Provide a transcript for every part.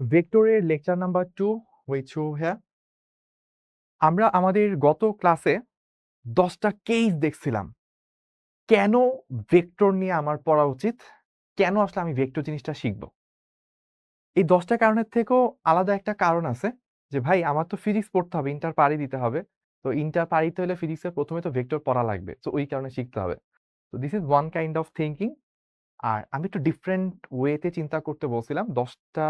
ভেক্টরের lecture number 2 with হ্যাঁ আমরা আমাদের গত ক্লাসে 10টা কেস দেখছিলাম কেন ভেক্টর নিয়ে আমার পড়া উচিত, কেন আসলে আমি ভেক্টর জিনিসটা শিখব। এই 10টা কারণের থেকেও আলাদা একটা কারণ আছে যে ভাই আমার তো ফিজিক্স পড়তে হবে, ইন্টার পাড়ি দিতে হবে। তো ইন্টার পাড়িতে হলে ফিজিক্সের প্রথমে তো ভেক্টর পড়া লাগবে, তো ওই কারণে শিখতে হবে। তো this is one kind of thinking. আর আমি একটু ডিফারেন্ট ওয়েতে চিন্তা করতে বলছিলাম, 10টা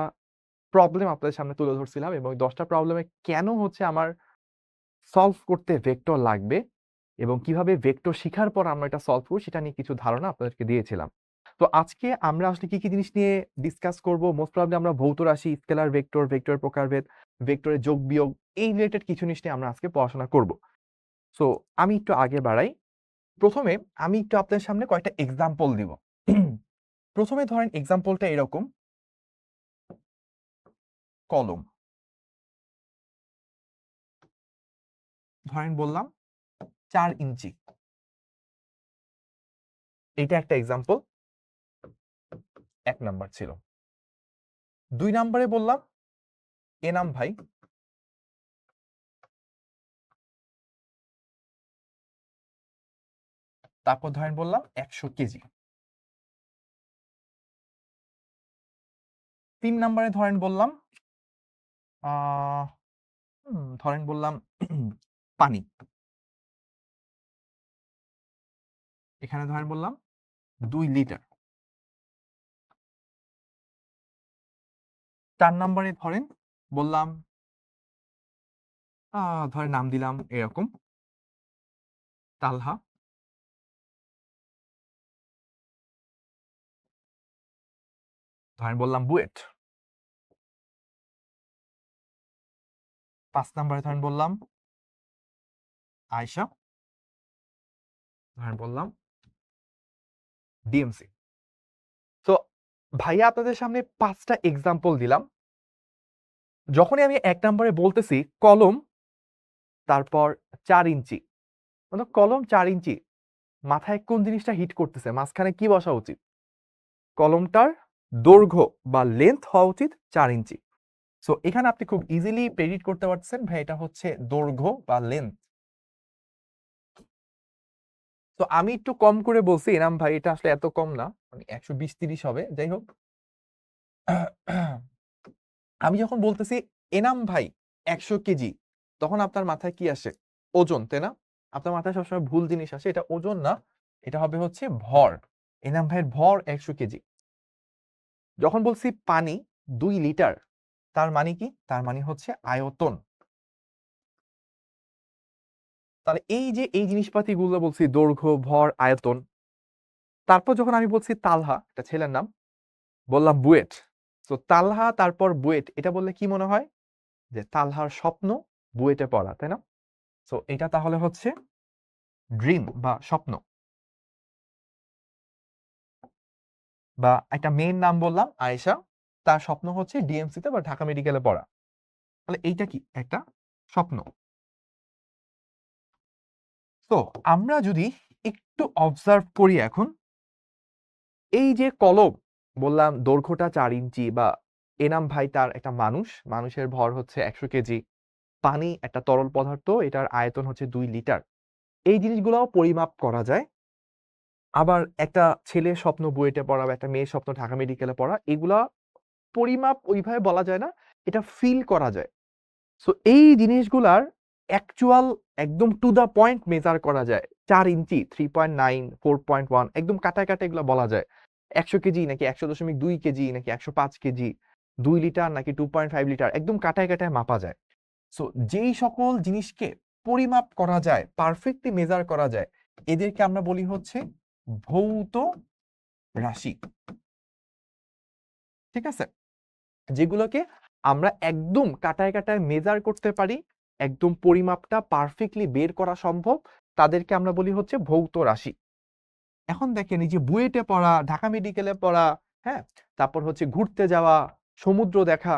প্রবলেম আপনাদের সামনে তুলে ধরছিলাম এবং 10টা প্রবলেমে কেন হচ্ছে আমার সলভ করতে ভেক্টর লাগবে এবং কিভাবে ভেক্টর শিখার পর আমরা এটা সলভ করব সেটা নিয়ে কিছু ধারণা আপনাদেরকে দিয়েছিলাম। তো আজকে আমরা আসলে কি কি জিনিস নিয়ে ডিসকাস করব, মোস্ট প্রবাবলি আমরা ভৌত রাশি, স্কেলার ভেক্টর, ভেক্টরের প্রকারভেদ, ভেক্টরের যোগ বিয়োগ, এই রিলেটেড কিছু জিনিস নিয়ে আমরা আজকে পড়াশোনা করব। সো আমি একটু আগে বাড়াই। প্রথমে আমি একটু আপনাদের সামনে কয়েকটা এক্সাম্পল দিব। প্রথমে ধরেন এক্সাম্পলটা এরকম, কলম ধরেন বললাম 4 ইঞ্চি, এটা একটা এক্সাম্পল, 1 নাম্বার ছিল। 2 নাম্বারে বললাম এনাম ভাই তারপর ধরেন বললাম 100 কেজি। 3 নাম্বারে ধরেন বললাম ধরেন বললাম পানি, এখানে ধরেন বললাম 2 লিটার। 4 নাম্বারে ধরেন বললাম ধরেন নাম দিলাম এরকম তালহা। ধরেন বললাম বুয়েট। 5 নাম্বারে ধরেন বললাম আয়শা। ধরেন বললাম ডিএমসি। তো ভাইয়া আপনাদের সামনে 5টা এক্সাম্পল দিলাম। যখনই আমি 1 নাম্বারে বলতেছি কলম, তারপর 4 ইঞ্চি, মানে কলম 4 ইঞ্চি, মাথায় কোন জিনিসটা হিট করতেছে, মাঝখানে কি বসা উচিত? কলমটার দৈর্ঘ্য বা লেন্থ হওয়া উচিত 4 ইঞ্চি। সো এখানে আপনি খুব ইজিলি প্রেডিক্ট করতে পারছেন ভাই এটা হচ্ছে দৈর্ঘ্য বা লেন্থ। তো আমি একটু কম করে বলছি এনাম ভাই, এটা আসলে এত কম না, মানে 120-30 হবে, যাই হোক। আমি যখন বলতেছি এনাম ভাই 100 কেজি, তখন আপনার মাথায় কি আসে? ওজন, তাই না? আপনার মাথায় সবসময় ভুল জিনিস আসে, এটা ওজন না, এটা হবে হচ্ছে ভর। এনাম ভাইয়ের ভর 100 কেজি। যখন বলছি পানি 2 লিটার, তার মানে কি? তার মানে হচ্ছে আয়তন। তাহলে এই যে এই জিনিসপাতিগুলো বলছি, দৈর্ঘ্য, ভর, আয়তন। তারপর যখন আমি বলছি তালহা, এটা ছেলের নাম, বললাম বুয়েট। তো তালহা তারপর বুয়েট, এটা বললে কি মনে হয়? যে তালহার স্বপ্ন বুয়েটে পড়া, তাই না? সো এটা তাহলে হচ্ছে ড্রিম বা স্বপ্ন। বা একটা মেয়ের নাম বললাম আয়েশা, তার স্বপ্ন হচ্ছে ডিএমসি তে বা ঢাকা মেডিকেলে পড়া। তাহলে এইটা কি? একটা স্বপ্ন। তো আমরা যদি একটু অবজার্ভ করি এখন, এই যে কলম বললাম দৈর্ঘ্যটা 4 ইঞ্চি, বা এনাম ভাই তার একটা মানুষ, মানুষের ভর হচ্ছে 100 কেজি, পানি একটা তরল পদার্থ, এটার আয়তন হচ্ছে 2 লিটার। এই জিনিসগুলোও পরিমাপ করা যায়। আবার একটা ছেলের স্বপ্ন বুয়েটে পড়া বা একটা মেয়ের স্বপ্ন ঢাকা মেডিকেলে পড়া, এগুলা পরিমাপ ওইভাবে বলা যায় না, এটা ফিল করা যায়। সো এই জিনিসগুলার অ্যাকচুয়াল একদম টু দা পয়েন্ট মেজার করা যায়। 4 ইঞ্চি, 3.9, 4.1, একদম কাটায় কাটায় এগুলো বলা যায়। 100 কেজি নাকি 100.2 কেজি নাকি 105 কেজি, 2 লিটার নাকি 2.5 লিটার, একদম কাটায় কাটায় মাপা যায়। সো যেই সকল জিনিসকে পরিমাপ করা যায়, পারফেক্টলি মেজার করা যায়, এদেরকে আমরা বলি হচ্ছে ভৌত রাশি। ঠিক আছে? যেগুলোকে আমরা একদম কাটায় কাটায় মেজার করতে পারি, একদম পরিমাপটা পারফেক্টলি বের করা সম্ভব, তাদেরকে আমরা বলি হচ্ছে ভৌত রাশি। এখন দেখেন এই যে বুয়েটে পড়া, ঢাকা মেডিকেলে পড়া, হ্যাঁ, তারপর হচ্ছে ঘুরতে যাওয়া, সমুদ্র দেখা,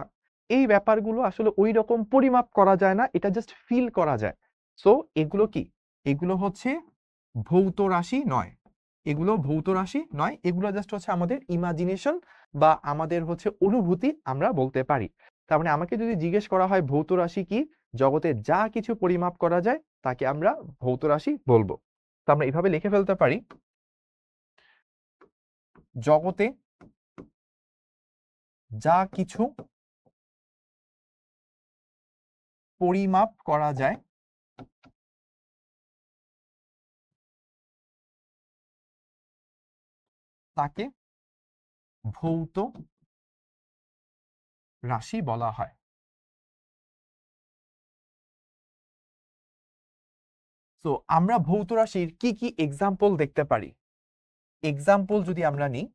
এই ব্যাপারগুলো আসলে ওই রকম পরিমাপ করা যায় না, এটা জাস্ট ফিল করা যায়। সো এগুলো কি? এগুলো হচ্ছে ভৌত রাশি নয়। এগুলো ভৌত রাশি নয়, এগুলো জাস্ট হচ্ছে আমাদের ইমাজিনেশন বা আমাদের হচ্ছে অনুভূতি আমরা বলতে পারি। তার মানে আমাকে যদি জিজ্ঞেস করা হয় ভৌত রাশি কি, জগতে যা কিছু পরিমাপ করা যায় তাকে আমরা ভৌত রাশি বলবো। তো আমরা এভাবে লিখে ফেলতে পারি, জগতে যা কিছু পরিমাপ করা যায় তাকে ভৌত রাশি বলা হয়। তো আমরা ভৌত রাশির কি কি এক্সাম্পল দেখতে পারি? এক্সাম্পল যদি আমরা নিই,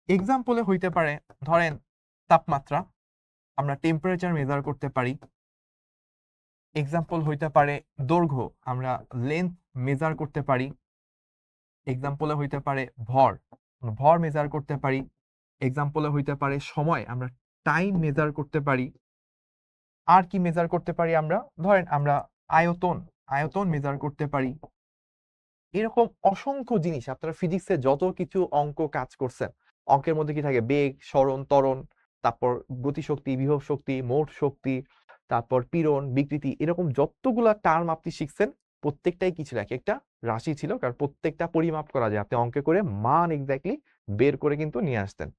এক্সাম্পলে হইতে পারে ধরেন তাপমাত্রা, আমরা টেম্পারেচার মেজার করতে পারি। এক্সাম্পল হইতে পারে দৈর্ঘ্য, আমরা লেন্থ মেজার করতে পারি। এক্সাম্পলে হইতে পারে ভর, ভর মেজার করতে পারি। এক্সাম্পলে হইতে পারে সময়, আমরা টাইম মেজার করতে পারি। আর কি মেজার করতে পারি আমরা? ধরেন আমরা আয়তন, আয়তন মেজার করতে পারি। এরকম অসংখ্য জিনিস, আপনারা ফিজিক্সে যত কিছু অঙ্ক কাজ করছেন, অঙ্কের মধ্যে কি থাকে? বেগ, সরণ, ত্বরণ, তারপর গতিশক্তি, বিভব শক্তি, মোট শক্তি, তারপর পীড়ন, বিকৃতি, এরকম যতগুলা টার্ম আপনি শিখছেন প্রত্যেকটাই কি ছিল? এক একটা রাশি ছিল, কারণ প্রত্যেকটা পরিমাপ করা যায়। আপনি অঙ্কে করে মান এক্স্যাক্টলি বের করে কিন্তু নিয়ে আসতেন।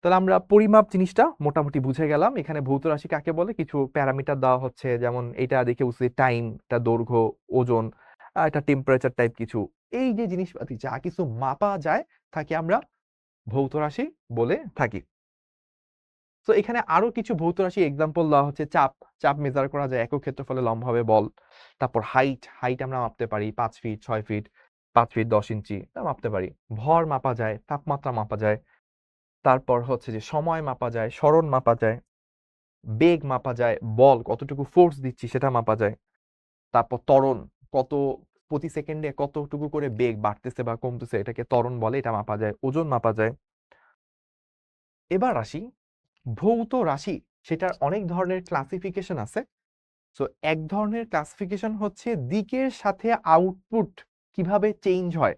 তাহলে আমরা পরিমাপ জিনিসটা মোটামুটি বুঝে গেলাম। এখানে ভৌত রাশি কাকে বলে, কিছু প্যারামিটার দেওয়া হচ্ছে, যেমন এটা দেখে বুঝছি টাইম, এটা দৈর্ঘ্য, ওজন, এটা টেম্পারেচার টাইপ কিছু। এই যে জিনিসপাতি যা কিছু মাপা যায় তাকে আমরা ভৌত রাশি বলে থাকি। তো এখানে আরো কিছু ভৌত রাশি এক্সাম্পল দেওয়া হচ্ছে। চাপ, চাপ মেজার করা যায় একক ক্ষেত্রফলে লম্ব হবে বল। তারপর হাইট, হাইট আমরা মাপতে পারি 5 ফিট, 6 ফিট, 5 ফিট 10 ইঞ্চি, তা মাপতে পারি। ভর মাপা যায়, তাপমাত্রা মাপা যায়। তারপর হচ্ছে যে সময় মাপা যায়, সরণ মাপা যায়, বেগ মাপা যায়, বল কতটুকু ফোর্স দিচ্ছি সেটা মাপা যায়। তারপর ত্বরণ, কত প্রতি সেকেন্ডে কতটুকু করে বেগ বাড়তেছে বা কমতেছে, এটাকে ত্বরণ বলে, এটা মাপা যায়। ওজন মাপা যায়। এবার আসি ভৌত রাশি, সেটার অনেক ধরনের ক্লাসিফিকেশন আছে। সো এক ধরনের ক্লাসিফিকেশন হচ্ছে দিকের সাথে আউটপুট কিভাবে চেঞ্জ হয়,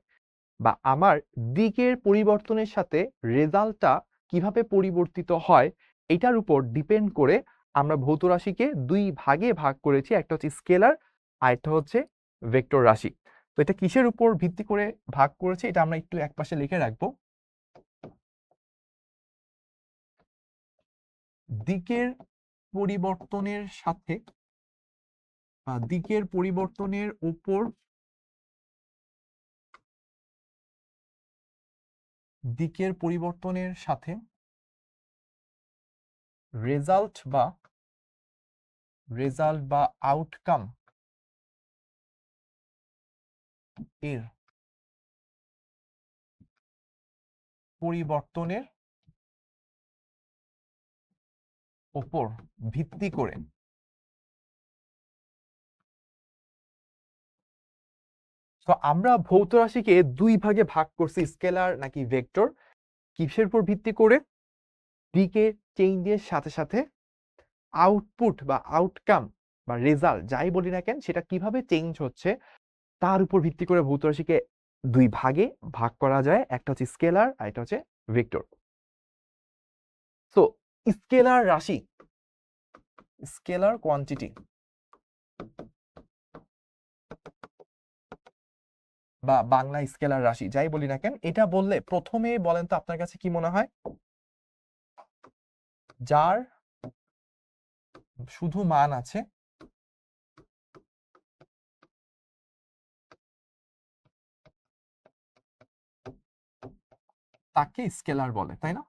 বা আমার দিকের পরিবর্তনের সাথে রেজাল্টটা কিভাবে পরিবর্তিত হয়, এটার উপর ডিপেন্ড করে আমরা ভৌত রাশিকে দুই ভাগে ভাগ করেছি। একটা হচ্ছে স্কেলার আর একটা হচ্ছে ভেক্টর রাশি। তো এটা কিসের উপর ভিত্তি করে ভাগ করেছি এটা আমরা একটু একপাশে লিখে রাখবো। দিকের পরিবর্তনের সাথে বা দিকের পরিবর্তনের উপর, দিকের পরিবর্তনের সাথে রেজাল্ট বা আউটকাম এর পরিবর্তনের উপর ভিত্তি করে তো আমরা ভৌত রাশিকে দুই ভাগে ভাগ করছি, স্কেলার নাকি ভেক্টর। কিসের উপর ভিত্তি করে? দিকে চেঞ্জের সাথে সাথে আউটপুট বা আউটকাম বা রেজাল্ট যাই বলি না কেন সেটা কিভাবে চেঞ্জ হচ্ছে তার উপর ভিত্তি করে ভৌত রাশিকে দুই ভাগে ভাগ করা যায়। একটা হচ্ছে স্কেলার আর একটা হচ্ছে ভেক্টর। তো স্কেলার রাশি, স্কেলার কোয়ান্টিটি বা বাংলা স্কেলার রাশি যাই বলি না কেন, এটা বললে প্রথমে বলেন তো আপনার কাছে কি মনে হয়? যার শুধু মান আছে, তাকে স্কেলার বলে, তাই না?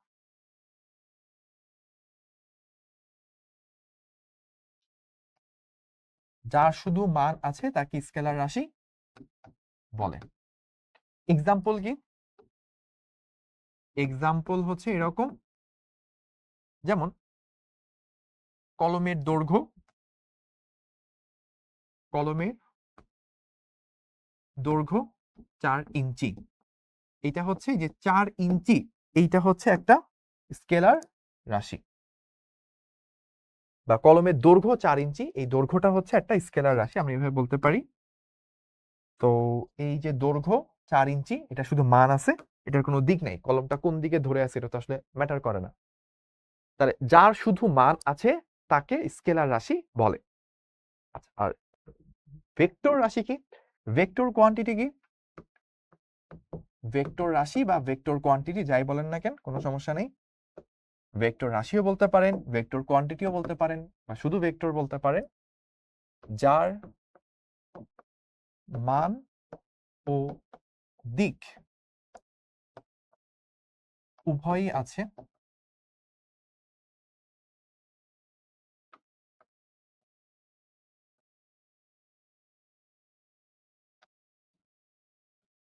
যার শুধু মান আছে তাকে স্কেলার রাশি বলে। এক্সাম্পল কি? এক্সাম্পল হচ্ছে এরকম, যেমন কলমের দৈর্ঘ্য, কলমের দৈর্ঘ্য 4 ইঞ্চি। এটা হচ্ছে যে 4 ইঞ্চি, এইটা হচ্ছে একটা স্কেলার রাশি। বা কলমের দৈর্ঘ্য 4 ইঞ্চি, এই দৈর্ঘ্যটা হচ্ছে একটা স্কেলার রাশি, আমরা এভাবে বলতে পারি। তো এই যে দৈর্ঘ্য 4 ইঞ্চি, এটা শুধু মান আছে, এটার কোনো দিক নাই, কলমটা কোন দিকে ধরে আছে এটা তো আসলে ম্যাটার করে না। তাহলে যার শুধু মান আছে তাকে স্কেলার রাশি বলে। আচ্ছা, আর ভেক্টর রাশি কি? ভেক্টর কোয়ান্টিটি কি? ভেক্টর রাশি বা ভেক্টর কোয়ান্টিটি যাই বলেন না কেন, কোনো সমস্যা নেই। ভেক্টর রাশিও বলতে পারেন, ভেক্টর কোয়ান্টিটিও বলতে পারেন, বা শুধু ভেক্টর বলতে পারেন, যার মান ও দিক উভয়ই আছে,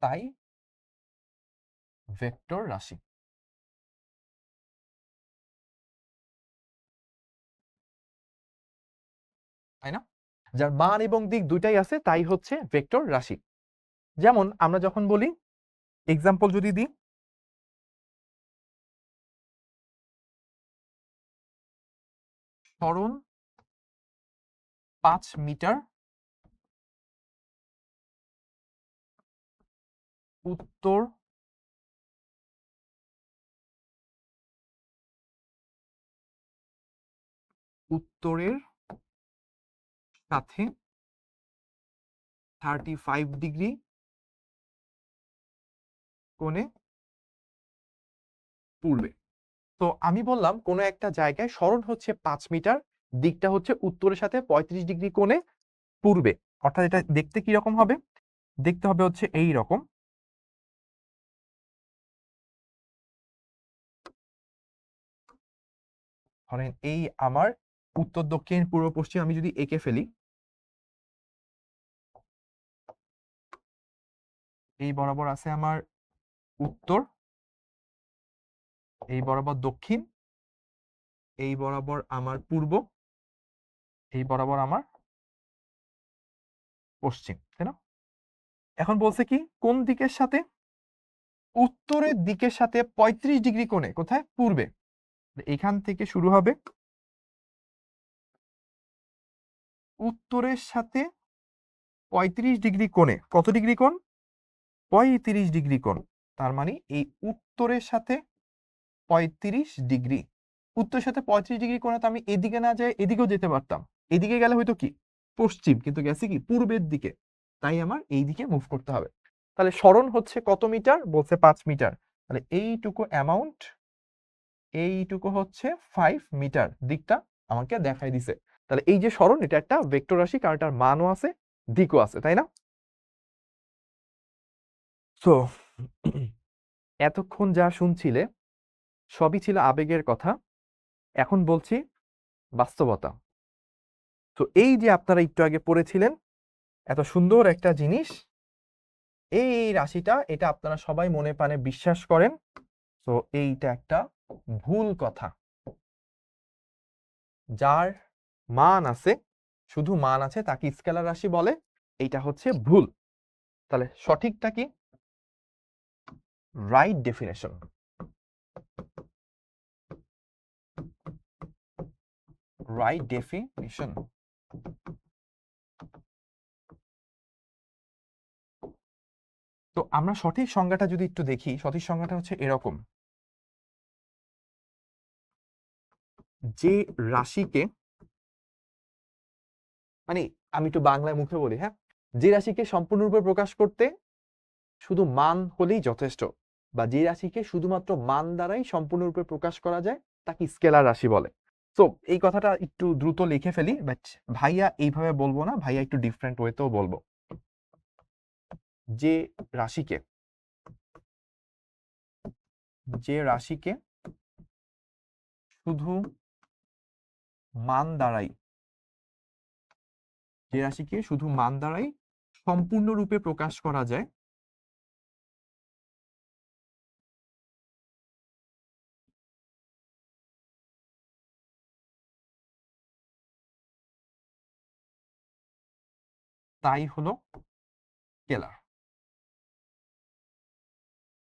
তাই ভেক্টর রাশি। তাই না? যার মান এবং দিক দুইটাই আছে তাই হচ্ছে ভেক্টর রাশি। যেমন আমরা যখন বলি, এক্সাম্পল যদি দিই, সরণ 5 মিটার উত্তরের সাথে 35 ডিগ্রি কোণে পূর্বে। তো আমি বললাম কোনো একটা জায়গায় সরণ হচ্ছে 5 মিটার, দিকটা হচ্ছে উত্তরের সাথে 35 ডিগ্রি কোণে পূর্বে। অর্থাৎ এটা দেখতে কি রকম হবে? দেখতে হবে হচ্ছে এই রকম। ধরেন এই আমার উত্তর, দক্ষিণ, পূর্ব, পশ্চিম আমি যদি এঁকে ফেলি, এই বরাবর আছে আমার উত্তর, এই বরাবর দক্ষিণ, এই বরাবর আমার পূর্ব, এই বরাবর আমার পশ্চিম, তাই না? এখন বলছে কি কোন দিকের সাথে? উত্তরের দিকের সাথে 35 ডিগ্রি কোণে, কোথায়? পূর্বে। এখান থেকে শুরু হবে, উত্তরের সাথে 35 ডিগ্রি কোণে। কত ডিগ্রি কোণ? 35 ডিগ্রি কোণ। তার মানে এই উত্তরের সাথে 35 ডিগ্রি, উত্তরের সাথে 35 ডিগ্রি কোণে, তো আমি এদিকে না যাই এদিকেও যেতে পারতাম, এদিকে গেলে হয়তো কি পশ্চিম, কিন্তু গেছি কি পূর্বের দিকে, তাই আমার এই দিকে মুভ করতে হবে। তাহলে সরণ হচ্ছে কত মিটার? বলছে 5 মিটার, তাহলে এইটুকু অ্যামাউন্ট, এইটুকু হচ্ছে 5 মিটার, দিকটা আমাকে দেখাই দিছে। তাহলে এই যে সরণ, এটা একটা ভেক্টর রাশি, কারণ এটার মানও আছে, দিকও আছে, তাই না? সো এতক্ষণ যা শুনছিলে সবই ছিল আবেগের কথা, এখন বলছি বাস্তবতা। তো এই যে আপনারা একটু আগে পড়েছিলেন এত সুন্দর একটা জিনিস, এই রাশিটা, এটা আপনারা সবাই মনে প্রাণে বিশ্বাস করেন, তো এইটা একটা ভুল কথা। যার মান আছে, শুধু মান আছে, তাকে স্কেলার রাশি বলে, এইটা হচ্ছে ভুল। তাহলে সঠিকটা কি? Right definition. Right definition. তো আমরা সঠিক সংজ্ঞাটা যদি একটু দেখি, সঠিক সংজ্ঞাটা হচ্ছে এরকম, যে রাশিকে, মানে আমি একটু বাংলায় মুখে বলি, হ্যাঁ, যে রাশিকে সম্পূর্ণরূপে প্রকাশ করতে শুধু মান হলেই যথেষ্ট, বা যে রাশিকে শুধুমাত্র মান দ্বারাই সম্পূর্ণরূপে প্রকাশ করা যায় তাকে স্কেলার রাশি বলে। তো এই কথাটা একটু দ্রুত লিখে ফেলি, বাট ভাইয়া এইভাবে বলবো না, ভাইয়া একটু ডিফারেন্ট ওয়েতেও বলবো। যে রাশিকে, যে রাশিকে শুধু মান দ্বারাই, যে রাশিকে শুধু মান দ্বারাই সম্পূর্ণরূপে প্রকাশ করা যায়, তাই হলো স্কেলার।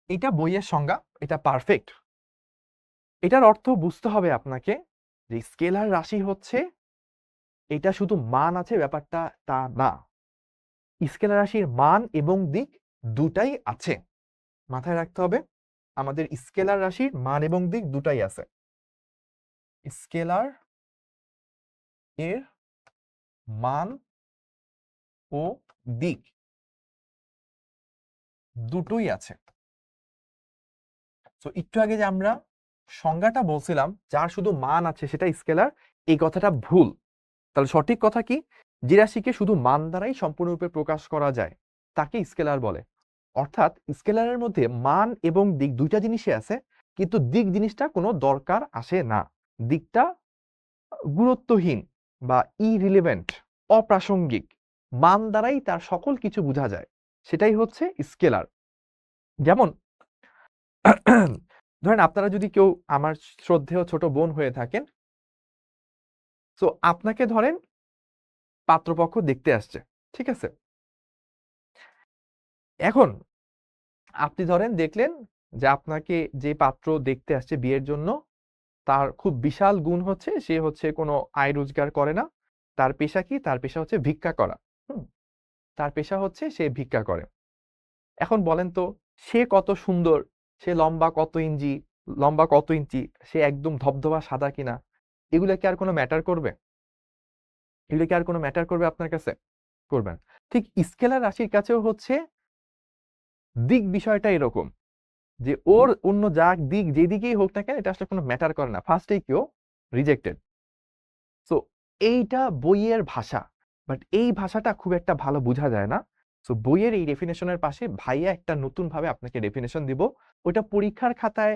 এটা বইয়ের সংজ্ঞা, এটা পারফেক্ট। এটার অর্থ বুঝতে হবে আপনাকে যে স্কেলার রাশি হচ্ছে এটা শুধু মান আছে ব্যাপারটা তা না, স্কেলার রাশির মান এবং দিক দুটাই আছে। মাথায় রাখতে হবে আমাদের স্কেলার রাশির মান এবং দিক দুটাই আছে। স্কেলার এর মান ও দিক দুটোই আছে। তো একটু আগে যে আমরা সংজ্ঞাটা বলছিলাম যার শুধু মান আছে সেটা স্কেলার, এই কথাটা ভুল। তাহলে সঠিক কথা কি, যে রাশিকে শুধু মান দ্বারাই সম্পূর্ণরূপে প্রকাশ করা যায় তাকে স্কেলার বলে। অর্থাৎ স্কেলারের মধ্যে মান এবং দিক দুইটা জিনিসই আছে, কিন্তু দিক জিনিসটা কোনো দরকার আসে না। দিকটা গুরুত্বহীন বা ইরিলেভেন্ট, অপ্রাসঙ্গিক। মান দ্বারাই তার সকল কিছু বোঝা যায়, সেটাই হচ্ছে স্কেলার। যেমন ধরেন আপনারা যদি কেউ আমার শ্রদ্ধেয় ছোট বোন হয়ে থাকেন, তো আপনাকে ধরেন পাত্রপক্ষ দেখতে আসছে, ঠিক আছে? এখন আপনি ধরেন দেখলেন যে আপনাকে যে পাত্র দেখতে আসছে বিয়ের জন্য, তার খুব বিশাল গুণ হচ্ছে সে হচ্ছে কোনো আয় রোজগার করে না। তার পেশা কি? তার পেশা হচ্ছে ভিক্ষা করা। হুম, তার পেশা হচ্ছে সে ভিক্ষা করে। এখন বলেন তো, সে কত সুন্দর, সে লম্বা কত ইঞ্চি, সে একদম ধবধবা সাদা কিনা, এগুলো কি আর কোনো ম্যাটার করবে? এগুলো কি আর কোনো ম্যাটার করবে আপনার কাছে? করবেন। ঠিক স্কেলার রাশির কাছেও হচ্ছে দিক বিষয়টা এরকম, যে ওর অন্য যা দিক যেদিকেই হোক না কেন এটা আসলে কোনো ম্যাটার করে না, ফার্স্টেই কেউ রিজেক্টেড। সো এইটা বইয়ের ভাষা, বাট এই ভাষাটা খুব একটা ভালো বোঝা যায় না। সো বইয়ের এই ডেফিনেশনের পাশে ভাইয়া একটা নতুন ভাবে আপনাকে ডেফিনেশন দিব, ওইটা পরীক্ষার খাতায়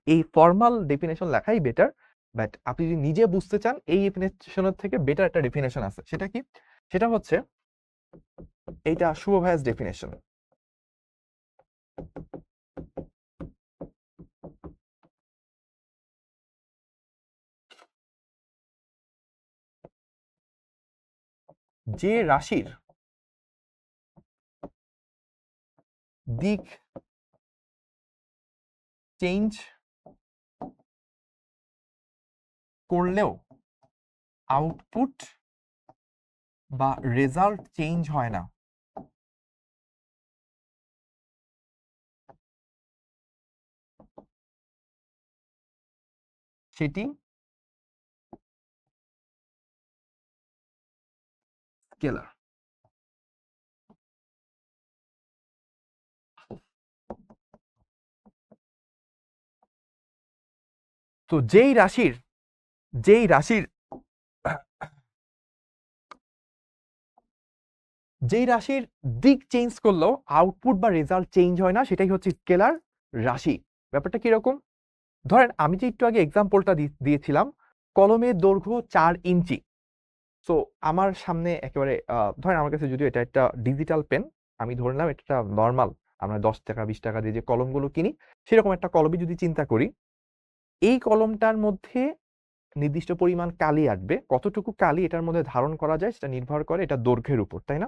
এই ফর্মাল ডেফিনেশন লেখাই বেটার। বাট আপনি যদি নিজে বুঝতে চান, এই ডেফিনেশনের থেকে বেটার একটা ডেফিনেশন আছে। সেটা কি? সেটা হচ্ছে এইটা শুভ ভাইয়াস ডেফিনেশন। যে রাশির দিক চেঞ্জ করলেও আউটপুট বা রেজাল্ট চেঞ্জ হয় না, সেটি স্কেলার। তো যেই রাশির যেই রাশির যেই রাশির দিক চেঞ্জ করলেও আউটপুট বা রেজাল্ট চেঞ্জ হয় না, সেটাই হচ্ছে স্কেলার রাশি। ব্যাপারটা কিরকম? ধরেন আমি যে একটু আগে এক্সাম্পলটা দিয়েছিলাম, কলমের দৈর্ঘ্য 4 ইঞ্চি। সো আমার সামনে একেবারে ধরেন আমার কাছে যদিও এটা একটা ডিজিটাল পেন, আমি ধরে নিলাম এটা নর্মাল আমরা 10 টাকা 20 টাকা দিয়ে যে কলমগুলো কিনি সেরকম একটা কলমই যদি চিন্তা করি, এই কলমটার মধ্যে নির্দিষ্ট পরিমাণ কালি আসবে। কতটুকু কালি এটার মধ্যে ধারণ করা যায় সেটা নির্ভর করে এটা দৈর্ঘ্যের উপর, তাই না?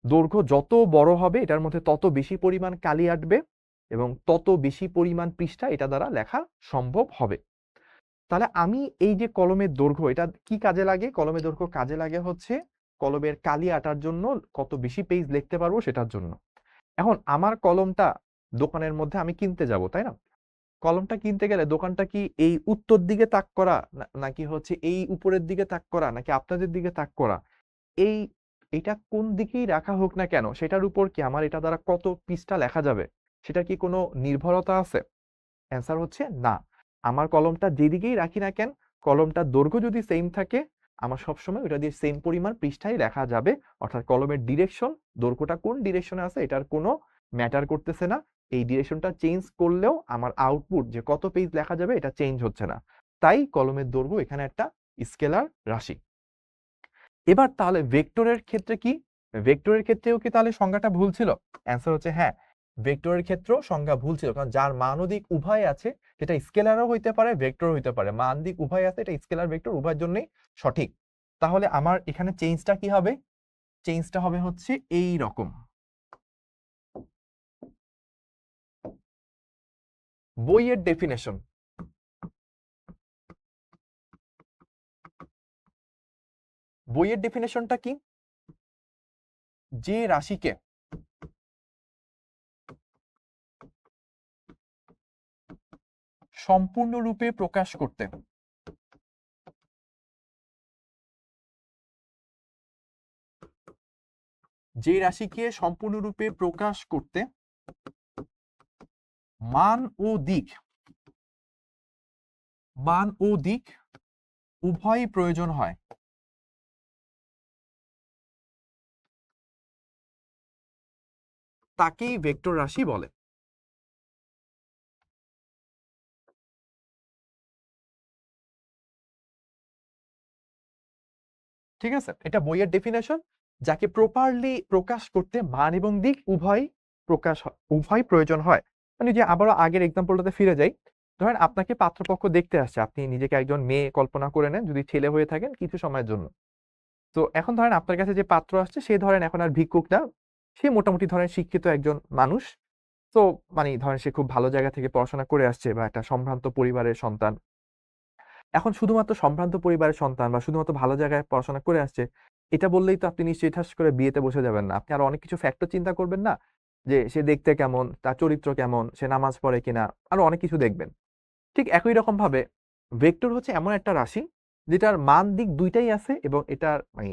দৈর্ঘ্য যত বড় হবে এটার মধ্যে তত বেশি পরিমাণ কালি আসবে এবং তত বেশি পরিমাণ পৃষ্ঠা এটা দ্বারা লেখা সম্ভব হবে। তাহলে আমি এই যে কলমের দৈর্ঘ্য, এটা কি কাজে লাগে? কলমের দৈর্ঘ্য কাজে লাগে হচ্ছে কলমের কালি আটার জন্য, কত বেশি পেজ লিখতে পারবো সেটার জন্য। এখন আমার কলমটা দোকানের মধ্যে আমি কিনতে যাব, তাই না? কলমটা কিনতে গেলে দোকানটা কি এই উত্তর দিকে তাক করা, নাকি হচ্ছে এই উপরের দিকে তাক করা, নাকি আপনাদের দিকে তাক করা, এই এটা কোন দিকেই রাখা হোক না কেন সেটার উপর কি আমার এটা দ্বারা কত পৃষ্ঠা লেখা যাবে সেটা কি কোনো নির্ভরতা আছে? অ্যান্সার হচ্ছে না। আমার কলমটা যেদিকেই রাখি না কেন, কলমটার দৈর্ঘ্য যদি সেম থাকে, আমার সবসময় ওটা দিয়ে সেম পরিমাণ পৃষ্ঠাই লেখা যাবে। অর্থাৎ কলমের ডিরেকশন, দৈর্ঘ্যটা কোন ডিরেকশনে আছে এটার কোনো ম্যাটার করতেছে না। এই ডিরেকশনটা চেঞ্জ করলেও আমার আউটপুট যে কত পেজ লেখা যাবে এটা চেঞ্জ হচ্ছে না। তাই কলমের দৈর্ঘ্য এখানে একটা স্কেলার রাশি। এবার তাহলে ভেক্টরের ক্ষেত্রে কি? ভেক্টরের ক্ষেত্রেও কি তাহলে সংজ্ঞাটা ভুল ছিল? অ্যান্সার হচ্ছে হ্যাঁ, ভেক্টরের ক্ষেত্রেও সংজ্ঞা ভুল ছিল, কারণ যার মান ও দিক উভয় আছে, যেটা স্কেলারও হইতে পারে ভেক্টর হইতে পারে, মান দিক উভয় আছে, এটা স্কেলার ভেক্টর উভয়ের জন্যই সঠিক। তাহলে আমার এখানে চেঞ্জটা কি হবে? চেঞ্জটা হবে হচ্ছে এই রকম। বইয়ের ডেফিনেশন, বইয়ের ডেফিনেশনটা কি? যে রাশিকে সম্পূর্ণরূপে প্রকাশ করতে যে রাশিকে সম্পূর্ণরূপে প্রকাশ করতে মান ও দিক উভয়ই প্রয়োজন হয় তাকেই ভেক্টর রাশি বলে। ঠিক আছে, এটা বইয়ের ডেফিনেশন। যাকে প্রপারলি প্রকাশ করতে মান এবং দিক উভয় প্রয়োজন হয়। মানে যে আবারও আগের এক্সাম্পলটাতে ফিরে যাই, ধরেন আপনাকে পাত্রপক্ষ দেখতে আসছে, আপনি নিজেকে একজন মেয়ে কল্পনা করে নেন যদি ছেলে হয়ে থাকেন কিছু সময়ের জন্য। তো এখন ধরেন আপনার কাছে যে পাত্র আসছে সে ধরেন এখন আর ভিক্ষুক না, সে মোটামুটি ধরেন শিক্ষিত একজন মানুষ। তো মানে ধরেন সে খুব ভালো জায়গা থেকে পড়াশোনা করে আসছে বা একটা সম্ভ্রান্ত পরিবারের সন্তান। এখন শুধুমাত্র সম্ভ্রান্ত পরিবারের সন্তান বা শুধুমাত্র ভালো জায়গায় পড়াশোনা করে আসছে এটা বললেই তো আপনি নিশ্চয়ই ঠাস করে বিয়েতে বসে যাবেন না। আপনি আরো অনেক কিছু ফ্যাক্টর চিন্তা করবেন না, যে সে দেখতে কেমন, তার চরিত্র কেমন, সে নামাজ পড়ে কিনা, আরো অনেক কিছু দেখবেন। ঠিক একই রকম ভাবে ভেক্টর হচ্ছে এমন একটা রাশি যেটার মান দিক দুইটাই আছে এবং এটার মানে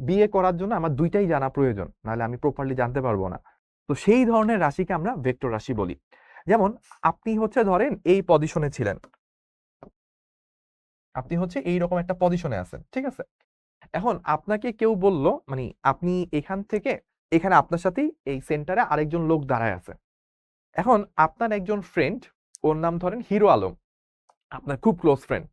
বিয়ে করার জন্য আমার দুইটাই জানা প্রয়োজন, নাহলে আমি প্রপারলি জানতে পারবো না। তো সেই ধরনের রাশিকে আমরা ভেক্টর রাশি বলি। যেমন আপনি হচ্ছে ধরেন এই পজিশনে ছিলেন, আপনি হচ্ছে এইরকম একটা পজিশনে আছেন, ঠিক আছে? এখন আপনাকে কেউ বলল মানে আপনি এখান থেকে এখানে আপনার সাথেই এই সেন্টারে আরেকজন লোক দাঁড়ায় আছে। এখন আপনার একজন ফ্রেন্ড, ওর নাম ধরেন হিরো আলম, আপনার খুব ক্লোজ ফ্রেন্ড।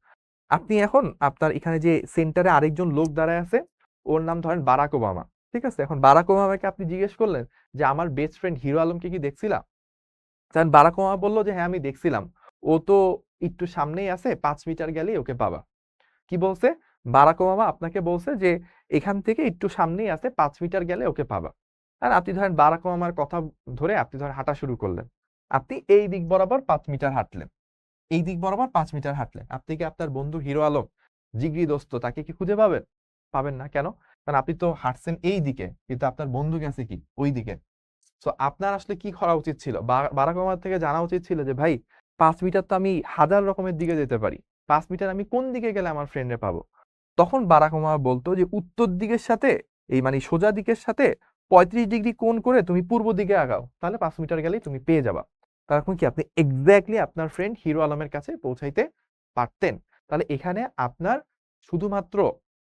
আপনি এখন আপনার এখানে যে সেন্টারে আরেকজন লোক দাঁড়ায় আছে ওর নাম ধরেন বারাক ওবামা, ঠিক আছে? এখন বারাক ওবামাকে আপনি জিজ্ঞেস করলেন যে আমার বেস্ট ফ্রেন্ড হিরো আলমকে কি দেখছিলাম? তখন বারাক ওবামা বললো যে হ্যাঁ আমি দেখছিলাম, ও তো একটু সামনেই আছে, 5 মিটার গেলেই ওকে পাবা। কি বলছে? বারাক ওবামা আপনাকে বলছে যে এখান থেকে একটু সামনেই আছে, 5 মিটার গেলে ওকে পাবা। আর আপনি ধরেন বারাক ওবামার কথা ধরে আপনি ধরেন হাঁটা শুরু করলেন। আপনি এই দিক বরাবর 5 মিটার হাঁটলেন, এই দিক বরাবর 5 মিটার হাঁটলেন। আপনি কি আপনার বন্ধু হিরো আলম, জিগরি দোস্ত, তাকে কি খুঁজে পাবেন? পাবেন না। কেন? কারণ আপনি তো হাঁটছেন এই দিকে, কিন্তু আপনার বন্ধু গেছে কি ওই দিকে। সো আপনার আসলে কি করা উচিত ছিল? বারাক ওবামার থেকে জানা উচিত ছিল যে ভাই 5 মিটার তো আমি হাজার রকমের দিকে যেতে পারি, 5 মিটার আমি কোন দিকে গেলে আমার ফ্রেন্ডে পাবো? তখন বারাক ওবামা বলতো যে উত্তর দিকের সাথে এই মানে সোজা দিকের সাথে 35 ডিগ্রি কোণ করে তুমি পূর্ব দিকে আগাও, তাহলে 5 মিটার গেলেই তুমি পেয়ে যাবা। তখন কি আপনি এক্স্যাক্টলি আপনার ফ্রেন্ড হিরো আলমের কাছে পৌঁছাইতে পারতেন। তাহলে এখানে আপনার শুধুমাত্র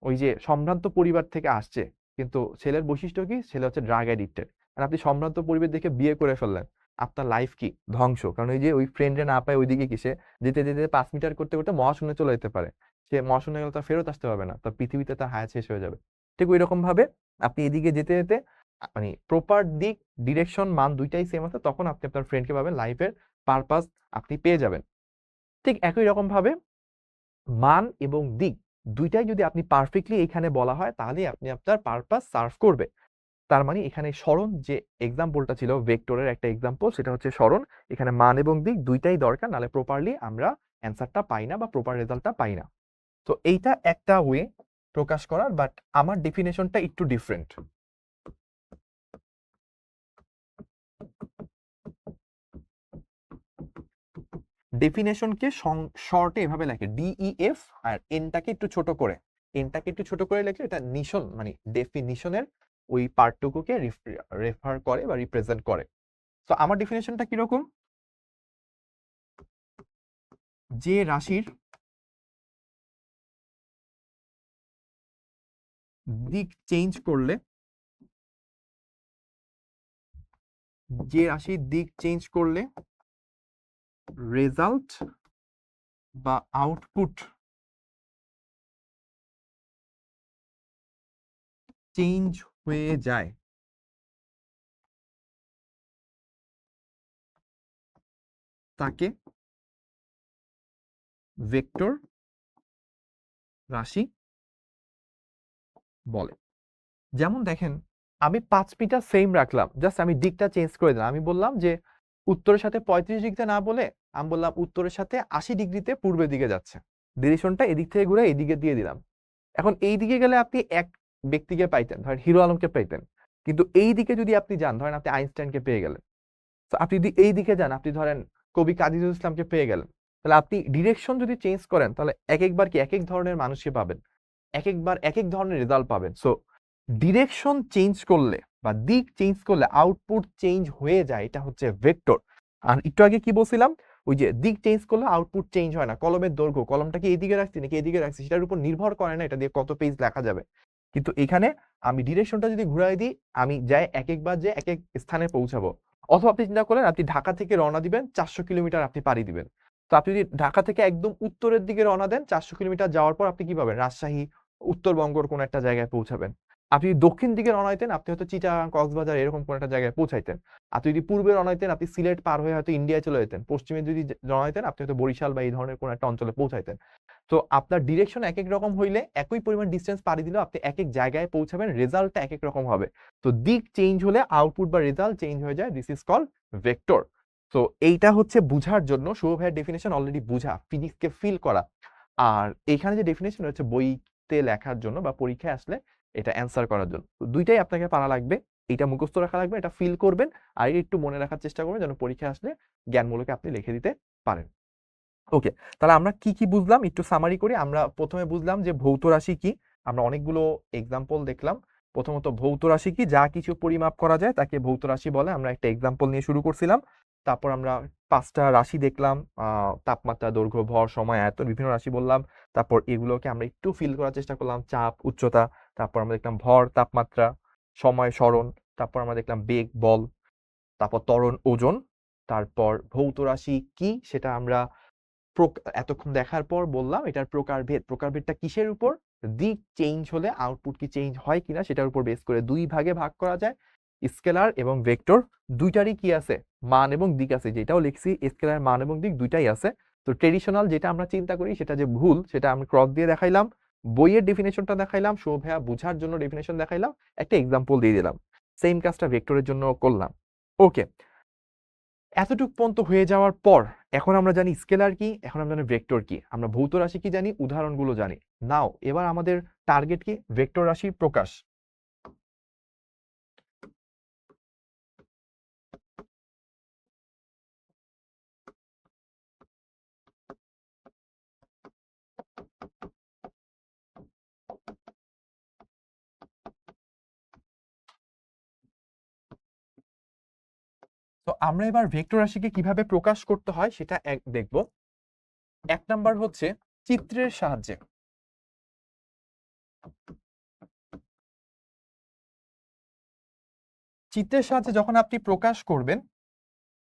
ওই যে সম্ভ্রান্ত পরিবার থেকে আসছে, কিন্তু ছেলের বৈশিষ্ট্য কি? ছেলে হচ্ছে ড্রাগ অ্যাডিক্টেড। আর আপনি সম্ভ্রান্ত পরিবার দেখে বিয়ে করে ফেললেন, আপনার লাইফ কি ধ্বংস। কারণ ওই যে ওই ফ্রেন্ডে না পায় ওইদিকে কি সে যেতে যেতে 5 মিটার করতে করতে মহাশূন্যে চলে যেতে পারে। সে মহাশূন্যে গেলে তার ফেরত আসতে পারবে না, তার পৃথিবীতে তার হায়াত শেষ হয়ে যাবে। ঠিক ওই রকম ভাবে আপনি এদিকে যেতে যেতে মানে প্রপার দিক, ডিরেকশন, মান দুইটাই সেম আছে, তখন আপনি আপনার ফ্রেন্ডকে পাবেন, লাইফের পারপাস আপনি পেয়ে যাবেন। ঠিক একই রকম ভাবে মান এবং দিক দুইটাই যদি আপনি পারফেক্টলি এখানে বলা হয় তাহলেই আপনি আপনার পারপাস সার্ভ করবে। তার মানে এখানে সরণ যে এক্সাম্পলটা ছিল ভেক্টরের একটা এক্সাম্পল, সেটা হচ্ছে সরণ। এখানে মান এবং দিক দুইটাই দরকার, নাহলে প্রপারলি আমরা অ্যান্সারটা পাই না বা প্রপার রেজাল্টটা পাই না। তো এইটা একটা ওয়ে প্রকাশ করার, বাট আমার ডেফিনেশনটা একটু ডিফারেন্ট। ডেফিনেশনকে শর্টে এভাবে লেখে ডিইএফ, আর এনটাকে একটু ছোট করে, এনটাকে একটু ছোট করে লেখলে এটা নিশন মানে ডেফিনিশনের ওই পার্টটুকুকে রেফার করে বা রিপ্রেজেন্ট করে। তো আমার ডেফিনেশনটা কিরকম? যে রাশির দিক চেঞ্জ করলে, যে রাশির দিক চেঞ্জ করলে রেজাল্ট বা আউটপুট চেঞ্জ হয়ে যায়, তাকে ভেক্টর রাশি বলে। যেমন দেখেন, আমি 5 মিটার সেম রাখলাম, জাস্ট আমি দিকটা চেঞ্জ করে দিলাম। আমি বললাম যে উত্তরের সাথে 35 ডিগ্রিতে না বলে আমি বললাম উত্তরের সাথে 80 ডিগ্রিতে পূর্বের দিকে যাচ্ছে, ডিরেকশনটা এদিক থেকে ঘুরে এদিকে দিয়ে দিলাম। এখন এই দিকে গেলে আপনি এক ব্যক্তিকে পাইতেন, ধরেন হিরো আলমকে পাইতেন, কিন্তু এই দিকে যদি আপনি যান, ধরেন আপনি আইনস্টাইনকে পেয়ে গেলেন। তো আপনি যদি এই দিকে যান, আপনি ধরেন কবি কাজী নজরুল ইসলামকে পেয়ে গেলেন। তাহলে আপনি ডিরেকশন যদি চেঞ্জ করেন, তাহলে এক একবার কি এক এক ধরনের মানুষকে পাবেন, এক একবার এক এক ধরনের রেজাল্ট পাবেন। সো ডিরেকশন চেঞ্জ করলে বা দিক চেঞ্জ করলে আউটপুট চেঞ্জ হয়ে যায়, এটা হচ্ছে ভেক্টর। আর একটু আগে কি বলছিলাম, ওই যে দিক চেঞ্জ করলে আউটপুট চেঞ্জ হয় না। কলমের দৈর্ঘ্য, কলমটা কি এইদিকে রাখছি নাকি এদিকে রাখছি, সেটার উপর নির্ভর করে না এটা দিয়ে কত পেজ লেখা যাবে। কিন্তু এখানে আমি ডিরেকশনটা যদি ঘুরাই দিই, আমি যাই এক একবার যে এক এক স্থানে পৌঁছাবো। অথবা আপনি চিন্তা করেন, আপনি ঢাকা থেকে রওনা দিবেন, 400 কিলোমিটার আপনি পাড়ি দিবেন। তো আপনি যদি ঢাকা থেকে একদম উত্তরের দিকে রওনা দেন, 400 কিলোমিটার যাওয়ার পর আপনি কি পাবেন, রাজশাহী, উত্তরবঙ্গের কোন একটা জায়গায় পৌঁছাবেন। আপনি যদি দক্ষিণ দিকে রওনা দিতেন, আপনি হয়তো চিটাগাং, কক্সবাজার এরকম কোন একটা জায়গায় পৌঁছাইতেন। আপনি যদি পূর্বে রওনা দিতেন, আপনি সিলেট পার হয়ে হয়তো ইন্ডিয়ায় চলে যেতেন। পশ্চিমে যদি রওনা দিতেন, আপনি হয়তো বরিশাল বা এই ধরনের কোন একটা অঞ্চলে পৌঁছাইতেন। তো আপনার ডিরেকশন এক এক রকম হইলে একই পরিমাণ ডিস্টেন্স পাড়ি দিলেও আপনি এক এক জায়গায় পৌঁছাবেন, রেজাল্টটা এক এক রকম হবে। তো দিক চেঞ্জ হলে আউটপুট বা রেজাল্ট চেঞ্জ হয়ে যায়, দিস ইজ কল্ড ভেক্টর। তো এইটা হচ্ছে বুঝার জন্য, শুভ ভাইয়ের ডেফিনেশন অলরেডি বুঝা, ফিজিক্সকে ফিল করা। আর এখানে যে ডেফিনেশন হচ্ছে বইতে লেখার জন্য বা পরীক্ষায় আসলে এটা অ্যান্সার করার জন্য। তো দুইটাই আপনাকে পারা লাগবে, এটা মুখস্থ রাখা লাগবে, এটা ফিল করবেন, আর একটু মনে রাখার চেষ্টা করবেন যেন পরীক্ষায় আসলে জ্ঞানমূলকে আপনি লিখে দিতে পারেন। ওকে, তাহলে আমরা কি কি বুঝলাম একটু সামারি করি। আমরা প্রথমে বুঝলাম যে ভৌত রাশি কি, আমরা অনেকগুলো এক্সাম্পল দেখলাম। প্রথমত ভৌত রাশি কি, যা কিছু পরিমাপ করা যায় তাকে ভৌত রাশি বলে। আমরা একটা এক্সাম্পল নিয়ে শুরু করছিলাম। তারপর আমরা 5টা রাশি দেখলাম, তাপমাত্রা, দৈর্ঘ্য, ভর, সময়, আয়তন, বিভিন্ন রাশি বললাম। তারপর এগুলোকে আমরা একটু ফিল করার চেষ্টা করলাম, চাপ, উচ্চতা। তারপর আমরা দেখলাম ভর, তাপমাত্রা, সময়, স্মরণ। তারপর আমরা দেখলাম বেগ, বল। তারপর ত্বরণ, ওজন। তারপর ভৌত রাশি কি সেটা আমরা এতক্ষণ দেখার পর বললাম এটার প্রকারভেদ। প্রকারভেদটা কিসের উপর, দিক চেঞ্জ হলে আউটপুট কি চেঞ্জ হয় কিনা সেটার উপর বেস করে দুই ভাগে ভাগ করা যায়, স্কেলার এবং ভেক্টর। দুইটারই কি আছে, মান এবং দিক আছে। যেটাও লিখছি স্কেলার মান এবং দিক দুইটাই আছে। তো ট্রেডিশনাল যেটা আমরা চিন্তা করি সেটা যে ভুল, সেটা আমি ক্রস দিয়ে দেখাইলাম, বইয়ের ডেফিনেশনটা দেখাইলাম, শোভা বুঝার জন্য ডেফিনেশন দেখাইলাম, একটা এক্সাম্পল দিয়ে দিলাম। সেম কাজটা ভেক্টরের জন্য করলাম। ওকে, এতটুক পর্যন্ত হয়ে যাওয়ার পর এখন আমরা জানি স্কেলার কি, এখন আমরা জানি ভেক্টর কি, আমরা ভৌত রাশি কি জানি, উদাহরণগুলো জানি। নাও এবার আমাদের টার্গেট কি, ভেক্টর রাশির প্রকাশ। তো আমরা এবার ভেক্টর রাশিকে কিভাবে প্রকাশ করতে হয় সেটা দেখব। 1 নাম্বার হচ্ছে চিত্রের সাহায্যে। চিত্রের সাহায্যে যখন আপনি প্রকাশ করবেন,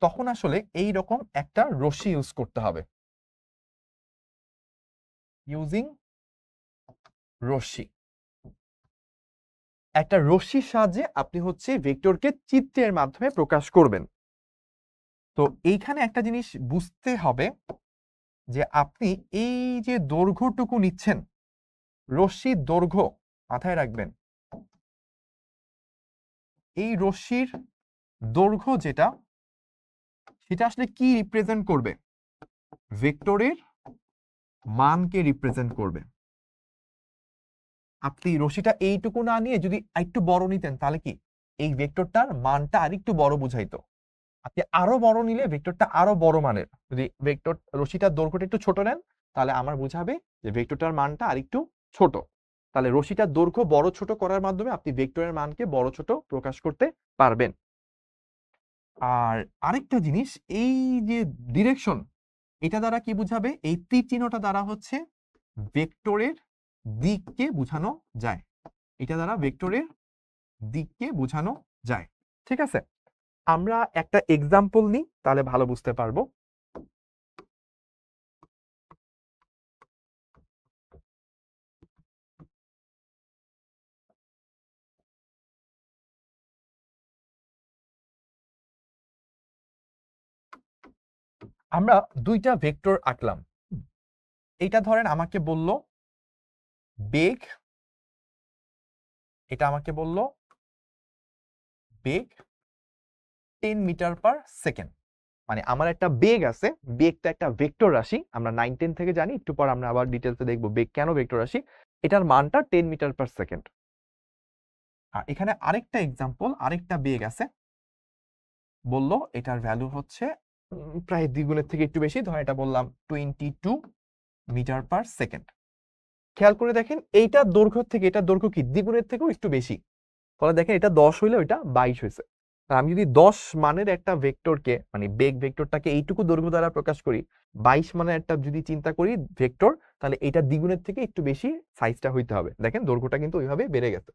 তখন আসলে এই রকম একটা রশ্মি ইউজ করতে হবে, ইউজিং রশ্মি। একটা রশ্মির সাহায্যে আপনি হচ্ছে ভেক্টরকে চিত্রের মাধ্যমে প্রকাশ করবেন। তো এইখানে একটা জিনিস বুঝতে হবে যে আপনি এই যে দৈর্ঘ্যটুকু নিচ্ছেন, রশ্মির দৈর্ঘ্য মাথায় রাখবেন, এই রশ্মির দৈর্ঘ্য যেটা, সেটা আসলে কি রিপ্রেজেন্ট করবে, ভেক্টরের মানকে রিপ্রেজেন্ট করবে। আপনি রশ্মিটা এইটুকু না নিয়ে যদি একটু বড় নিতেন, তাহলে কি এই ভেক্টরটার মানটা আরেকটু বড় বুঝাইতো। আপনি আরো বড় নিলে ভেক্টরটা আরো বড় মানের। যদি ভেক্টর রশ্মিটার দৈর্ঘ্যটা একটু ছোট নেন, তাহলে আমার বুঝাবে যে ভেক্টরটার মানটা আরেকটু ছোট। তাহলে রশ্মিটার দৈর্ঘ্য বড় ছোট করার মাধ্যমে আপনি ভেক্টরের মানকে বড় ছোট প্রকাশ করতে পারবেন। আর আরেকটা জিনিস, এই যে ডিরেকশন, এটা দ্বারা কি বুঝাবে, এই তীর চিহ্নটা দ্বারা হচ্ছে ভেক্টরের দিককে বোঝানো যায়। এটা দ্বারা ভেক্টরের দিককে বোঝানো যায়। ঠিক আছে, আমরা একটা এক্সাম্পল নিই, তাহলে ভালো বুঝতে পারবো। আমরা দুইটা ভেক্টর আঁকলাম। এটা ধরেন আমাকে বলল বেগ, এটা আমাকে বলল বেগ 10 মিটার পার সেকেন্ড। মানে আমার একটা বেগ আছে, বেগটা একটা ভেক্টর রাশি, আমরা 9-10 থেকে জানি, একটু পর আমরা আবার ডিটেলসে দেখবো বেগ কেন ভেক্টর রাশি। এটার মানটা 10 মিটার পার সেকেন্ড। আর এখানে আরেকটা এক্সাম্পল, আরেকটা বেগ আছে, বললো এটার ভ্যালু হচ্ছে প্রায় দ্বিগুণের থেকে একটু বেশি, ধর এটা বললাম 22 মিটার পার সেকেন্ড। খেয়াল করে দেখেন এইটার দৈর্ঘ্য থেকে এটার দৈর্ঘ্য কি দ্বিগুণের থেকেও একটু বেশি। তাহলে দেখেন এটা 10 হইলে ওইটা 22 হয়েছে। আমি যদি 10 মানের একটা ভেক্টরকে মানে বেগ ভেক্টরটাকে এইটুকু দৈর্ঘ্য দ্বারা প্রকাশ করি, 22 মানের একটা যদি চিন্তা করি ভেক্টর, তাহলে এটা দ্বিগুণের থেকে একটু বেশি সাইজটা হইতে হবে। দেখেন দৈর্ঘ্যটা কিন্তু ওইভাবে বেড়ে গেছে।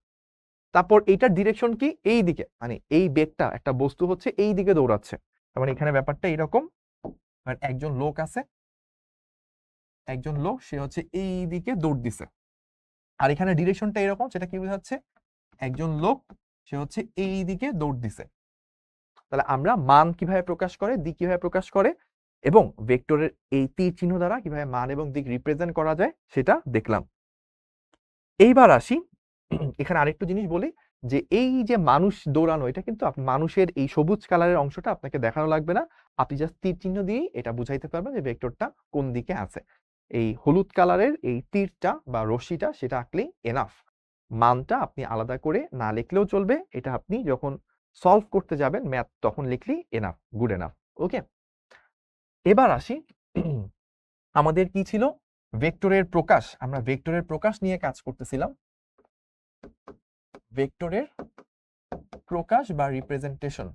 তারপর এইটার ডিরেকশন কি এই দিকে, মানে এই বেগটা একটা বস্তু হচ্ছে এই দিকে দৌড়াচ্ছে। তার মানে এখানে ব্যাপারটা এরকম, একজন লোক আছে, একজন লোক সে হচ্ছে এই দিকে দৌড় দিছে, আর এখানে ডিরেকশনটা এরকম, সেটা কি বোঝাচ্ছে একজন লোক সে হচ্ছে এই দিকে দৌড় দিছে। তাহলে আমরা মান কিভাবে প্রকাশ করে, দিক কিভাবে প্রকাশ করে এবং ভেক্টরের এই তীর চিহ্ন দ্বারা কিভাবে মান এবং দিক রিপ্রেজেন্ট করা যায় সেটা দেখলাম। এইবার আসি এখানে আরেকটু জিনিস বলি, যে এই যে মানুষ দৌড়ানো, এটা কিন্তু মানুষের এই সবুজ কালারের অংশটা আপনাকে দেখানো লাগবে না, আপনি জাস্ট তীর চিহ্ন দিয়েই এটা বুঝাইতে পারবেন যে ভেক্টরটা কোন দিকে আছে। এই হলুদ কালারের এই তীরটা বা রশ্মিটা সেটা আঁকলেই এনাফ। মানটা আপনি আলাদা করে না লিখলেও চলবে, এটা আপনি যখন সলভ করতে যাবেন ম্যাথ তখন লিখলেই এনাফ, গুড এনাফ। ওকে, এবার আসি আমাদের কি ছিল ভেক্টরের প্রকাশ, আমরা ভেক্টরের প্রকাশ নিয়ে কাজ করতেছিলাম। ভেক্টরের প্রকাশ বা রিপ্রেজেন্টেশন।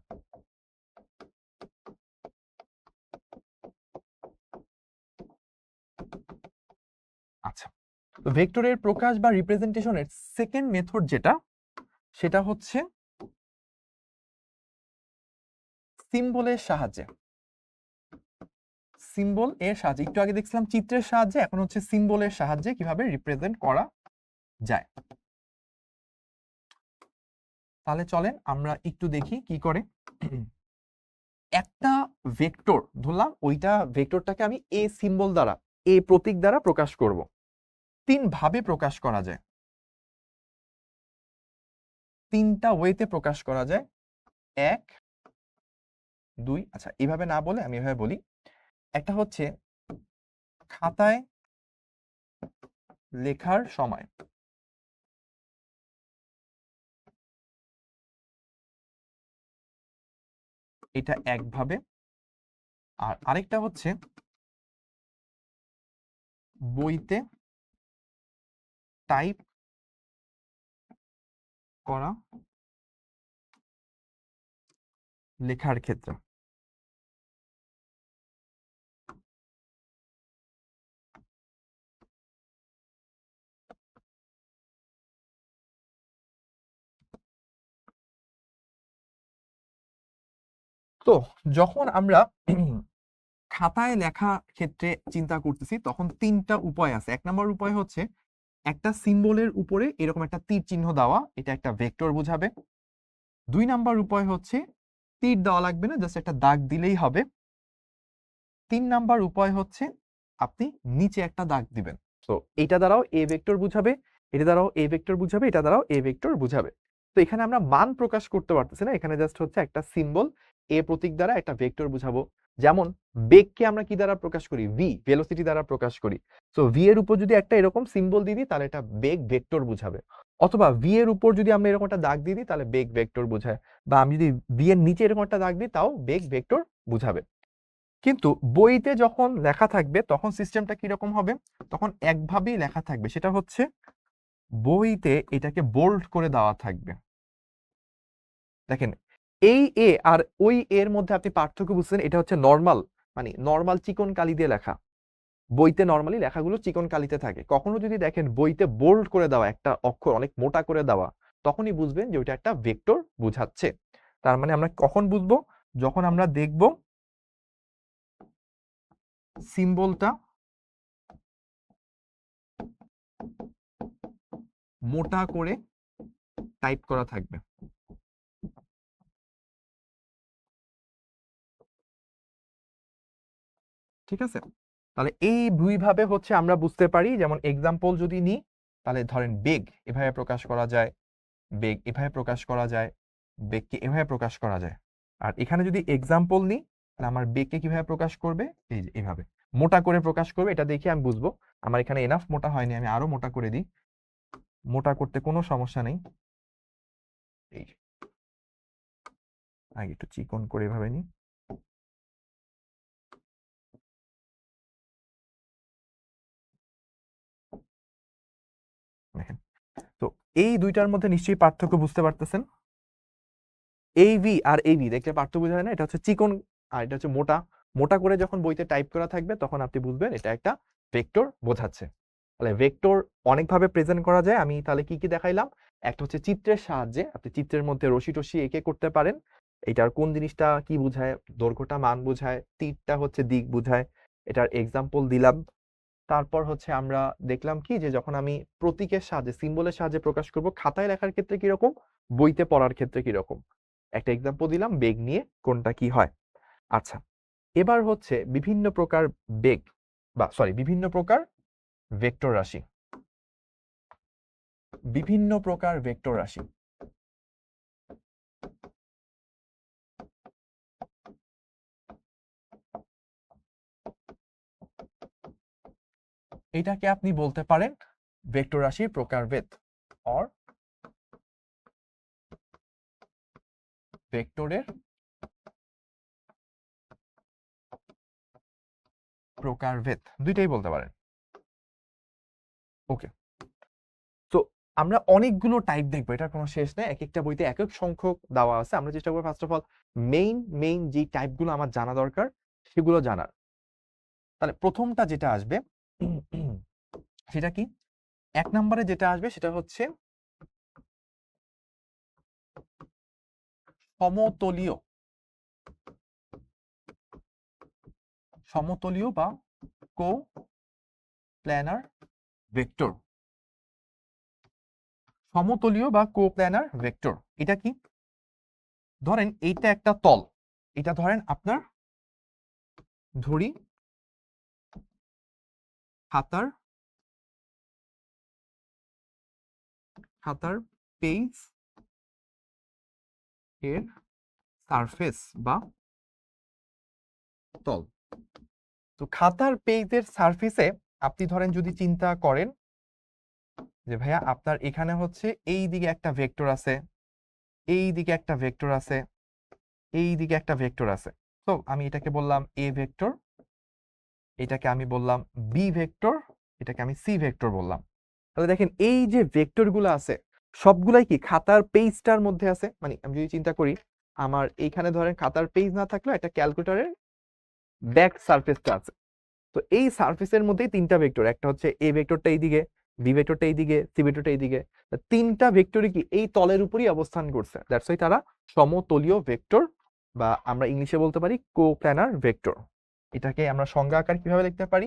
আচ্ছা, তো ভেক্টরের প্রকাশ বা রিপ্রেজেন্টেশনের সেকেন্ড মেথড যেটা, সেটা হচ্ছে সিম্বলের সাহায্যে। সিম্বল এর সাহায্যে, একটু আগে দেখছিলাম চিত্রের সাহায্যে, এখন হচ্ছে সিম্বলের সাহায্যে কিভাবে রিপ্রেজেন্ট করা যায়। তাহলে চলেন আমরা একটু দেখি কি করে। একটা ভেক্টর ধরলাম, ওইটা ভেক্টরটাকে আমি এ সিম্বল দ্বারা, এ প্রতীক দ্বারা প্রকাশ করব। তিন ভাবে প্রকাশ করা যায়, তিনটা ওয়েতে প্রকাশ করা যায়। 1 2, আচ্ছা এইভাবে না বলে আমি এভাবে বলি। একটা হচ্ছে খাতায় লেখার সময়, এটা একভাবে। আর আরেকটা হচ্ছে বইতে টাইপ করা লেখার ক্ষেত্রে। তো যখন আমরা খাতায় লেখা ক্ষেত্রে চিন্তা করতেছি তখন তিনটা উপায় আছে। 1 নম্বর উপায় হচ্ছে একটা সিম্বলের উপরে এরকম একটা তীর চিহ্ন দেওয়া, এটা একটা ভেক্টর বোঝাবে। 2 নাম্বার উপায় হচ্ছে তীর দেওয়া লাগবে না, জাস্ট একটা দাগ দিলেই হবে। 3 নাম্বার উপায় হচ্ছে আপনি নিচে একটা দাগ দিবেন। তো এটা দ্বারাও এ ভেক্টর বুঝাবে, এটা দ্বারাও এ ভেক্টর বুঝাবে, এটা দ্বারাও এ ভেক্টর বুঝাবে। তো এখানে আমরা মান প্রকাশ করতে পারতেছি না, এখানে জাস্ট হচ্ছে একটা সিম্বল এ প্রতীক দ্বারা একটা ভেক্টর বুঝাবো। যেমন বেগকে আমরা কি দ্বারা প্রকাশ করি, ভি, ভেলোসিটি দ্বারা প্রকাশ করি। সো ভি এর উপর যদি একটা এরকম সিম্বল দিয়ে দিই তাহলে এটা বেগ ভেক্টর বুঝাবে, অথবা ভি এর উপর যদি আমরা এরকম একটা দাগ দিয়ে দিই তাহলে বেগ ভেক্টর বুঝায়, বা আমি যদি ভি এর নিচে এরকম একটা দাগ দিই তাও বেগ ভেক্টর বুঝাবে। কিন্তু বইতে যখন লেখা থাকবে তখন সিস্টেমটা কিরকম হবে, তখন একভাবেই লেখা থাকবে, সেটা হচ্ছে বইতে এটাকে বোল্ড করে দেওয়া থাকবে। দেখেন এই এ আর ওই এর মধ্যে আপনি পার্থক্য বুঝছেন, এটা হচ্ছে নর্মাল, মানে নর্মাল চিকন কালি দিয়ে লেখা। বইতে নর্মালি লেখাগুলো চিকন কালিতে থাকে, কখনো যদি দেখেন বইতে বোল্ড করে দেওয়া একটা অক্ষর অনেক মোটা করে দেওয়া, তখনই বুঝবেন যে ওইটা একটা ভেক্টর বুঝাচ্ছে। তার মানে আমরা কখন বুঝবো, যখন আমরা দেখব সিম্বলটা মোটা করে টাইপ করা থাকবে। ঠিক আছে, তাহলে এই দুইভাবে হচ্ছে আমরা বুঝতে পারি। যেমন এক্সাম্পল যদি নিই, তাহলে ধরেন বেগ এভাবে প্রকাশ করা যায়, বেগ এভাবে প্রকাশ করা যায়, বেগকে এভাবে প্রকাশ করা যায়। আর এখানে যদি এক্সাম্পল নিই তাহলে আমার বেগকে কিভাবে প্রকাশ করবে, এই যে এভাবে মোটা করে প্রকাশ করবে। এটা দেখে আমি বুঝবো, আমার এখানে এনাফ মোটা হয়নি, আমি আরো মোটা করে দিই। মোটা করতে কোনো সমস্যা নেই। এই যে, আগে একটু চিকন করে এভাবে নিই। দেখেন, তো এই দুইটার মধ্যে নিশ্চয়ই পার্থক্য বুঝতে পারতেছেন। এইভি আর এইভি দেখলে পার্থক্য বোঝা যায় না? এটা হচ্ছে চিকন আর এটা হচ্ছে মোটা। মোটা করে যখন বইতে টাইপ করা থাকবে তখন আপনি বুঝবেন এটা একটা ভেক্টর বোঝাচ্ছে। তাহলে ভেক্টর অনেকভাবে প্রেজেন্ট করা যায়। আমি তাহলে কি কি দেখাইলাম? একটা হচ্ছে চিত্রের সাহায্যে, আপনি চিত্রের মধ্যে রশি টসি এঁকে করতে পারেন। এটার কোন জিনিসটা কি বুঝায়, দৈর্ঘ্যটা মান বুঝায়, তীরটা হচ্ছে দিক বুঝায়, এটার এক্সাম্পল দিলাম। তারপর হচ্ছে আমরা দেখলাম কি যে যখন আমি প্রতীকের সাহায্যে, সিম্বলের সাহায্যে প্রকাশ করব, খাতায় লেখার ক্ষেত্রে কিরকম, বইতে পড়ার ক্ষেত্রে কিরকম, একটা এক্সাম্পল দিলাম বেগ নিয়ে কোনটা কি হয়। আচ্ছা, এবার হচ্ছে বিভিন্ন প্রকার বেগ বা সরি বিভিন্ন প্রকার ভেক্টর রাশি। বিভিন্ন প্রকার ভেক্টর রাশি এটাকে আপনি বলতে পারেন ভেক্টর রাশির প্রকারভেদ অর ভেক্টরের প্রকারভেদ, দুইটাই বলতে পারেন। ওকে, তো আমরা অনেকগুলো টাইপ দেখবো, এটার কোনো শেষ নেই, এক একটা বইতে এক এক সংখ্যক দেওয়া আছে। আমরা চেষ্টা করবো ফার্স্ট অফ অল মেইন যে টাইপগুলো আমার জানা দরকার সেগুলো জানার। তাহলে প্রথমটা যেটা আসবে সেটা কি, এক নম্বরে যেটা আসবে সেটা হচ্ছে সমতলীয়, সমতলীয় বা কো প্ল্যানার ভেক্টর। সমতলীয় বা কো প্ল্যানার ভেক্টর এটা কি? ধরেন এইটা একটা তল, এটা ধরেন আপনার ধরি খাতার পেজ এর সারফেস বা তল। তো খাতার পেজের সারফেসে আপনি ধরেন যদি চিন্তা করেন যে ভাইয়া আপনার এখানে হচ্ছে এই দিকে একটা ভেক্টর আছে, এই দিকে একটা ভেক্টর আছে, এই দিকে একটা ভেক্টর আছে। তো আমি এটাকে বললাম এ ভেক্টর, এটাকে আমি বললাম বি ভেক্টর, এটাকে আমি সি ভেক্টর বললাম। তাহলে দেখেন এই যে ভেক্টরগুলো আছে সবগুলাই কি খাতার পেজটার মধ্যে আছে। মানে আমি যদি চিন্তা করি আমার এইখানে ধরেন খাতার পেজ না থাকলেও একটা ক্যালকুলেটরের ব্যাক সারফেসটা আছে। তো এই সারফেসের মধ্যেই তিনটা ভেক্টর, একটা হচ্ছে এ ভেক্টরটা এইদিকে, বি ভেক্টরটা এইদিকে, সি ভেক্টরটা এইদিকে। তিনটা ভেক্টরই কি এই তলের উপরই অবস্থান করছে, দ্যাটস ওয়াই তারা সমতলীয় ভেক্টর বা আমরা ইংলিশে বলতে পারি কো-প্ল্যানার ভেক্টর। এটাকে আমরা সংজ্ঞা আকার কিভাবে লিখতে পারি,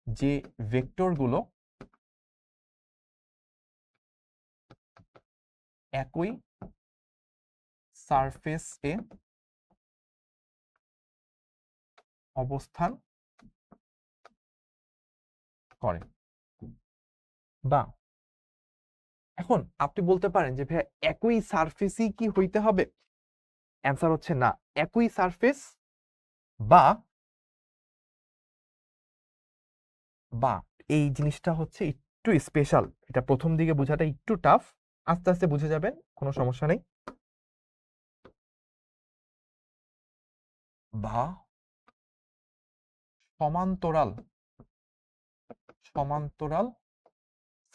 যে ভেক্টরগুলো একই সারফেসে অবস্থান করে। বা এখন আপনি বলতে পারেন যে ভাইয়া একই সারফেসই কি হইতে হবে? অ্যান্সার হচ্ছে না। একই সারফেস বা বা এই জিনিসটা হচ্ছে একটু স্পেশাল, এটা প্রথম দিকে বোঝাটা একটু টাফ, আস্তে আস্তে বুঝে যাবেন, কোনো সমস্যা নেই। বা সমান্তরাল, সমান্তরাল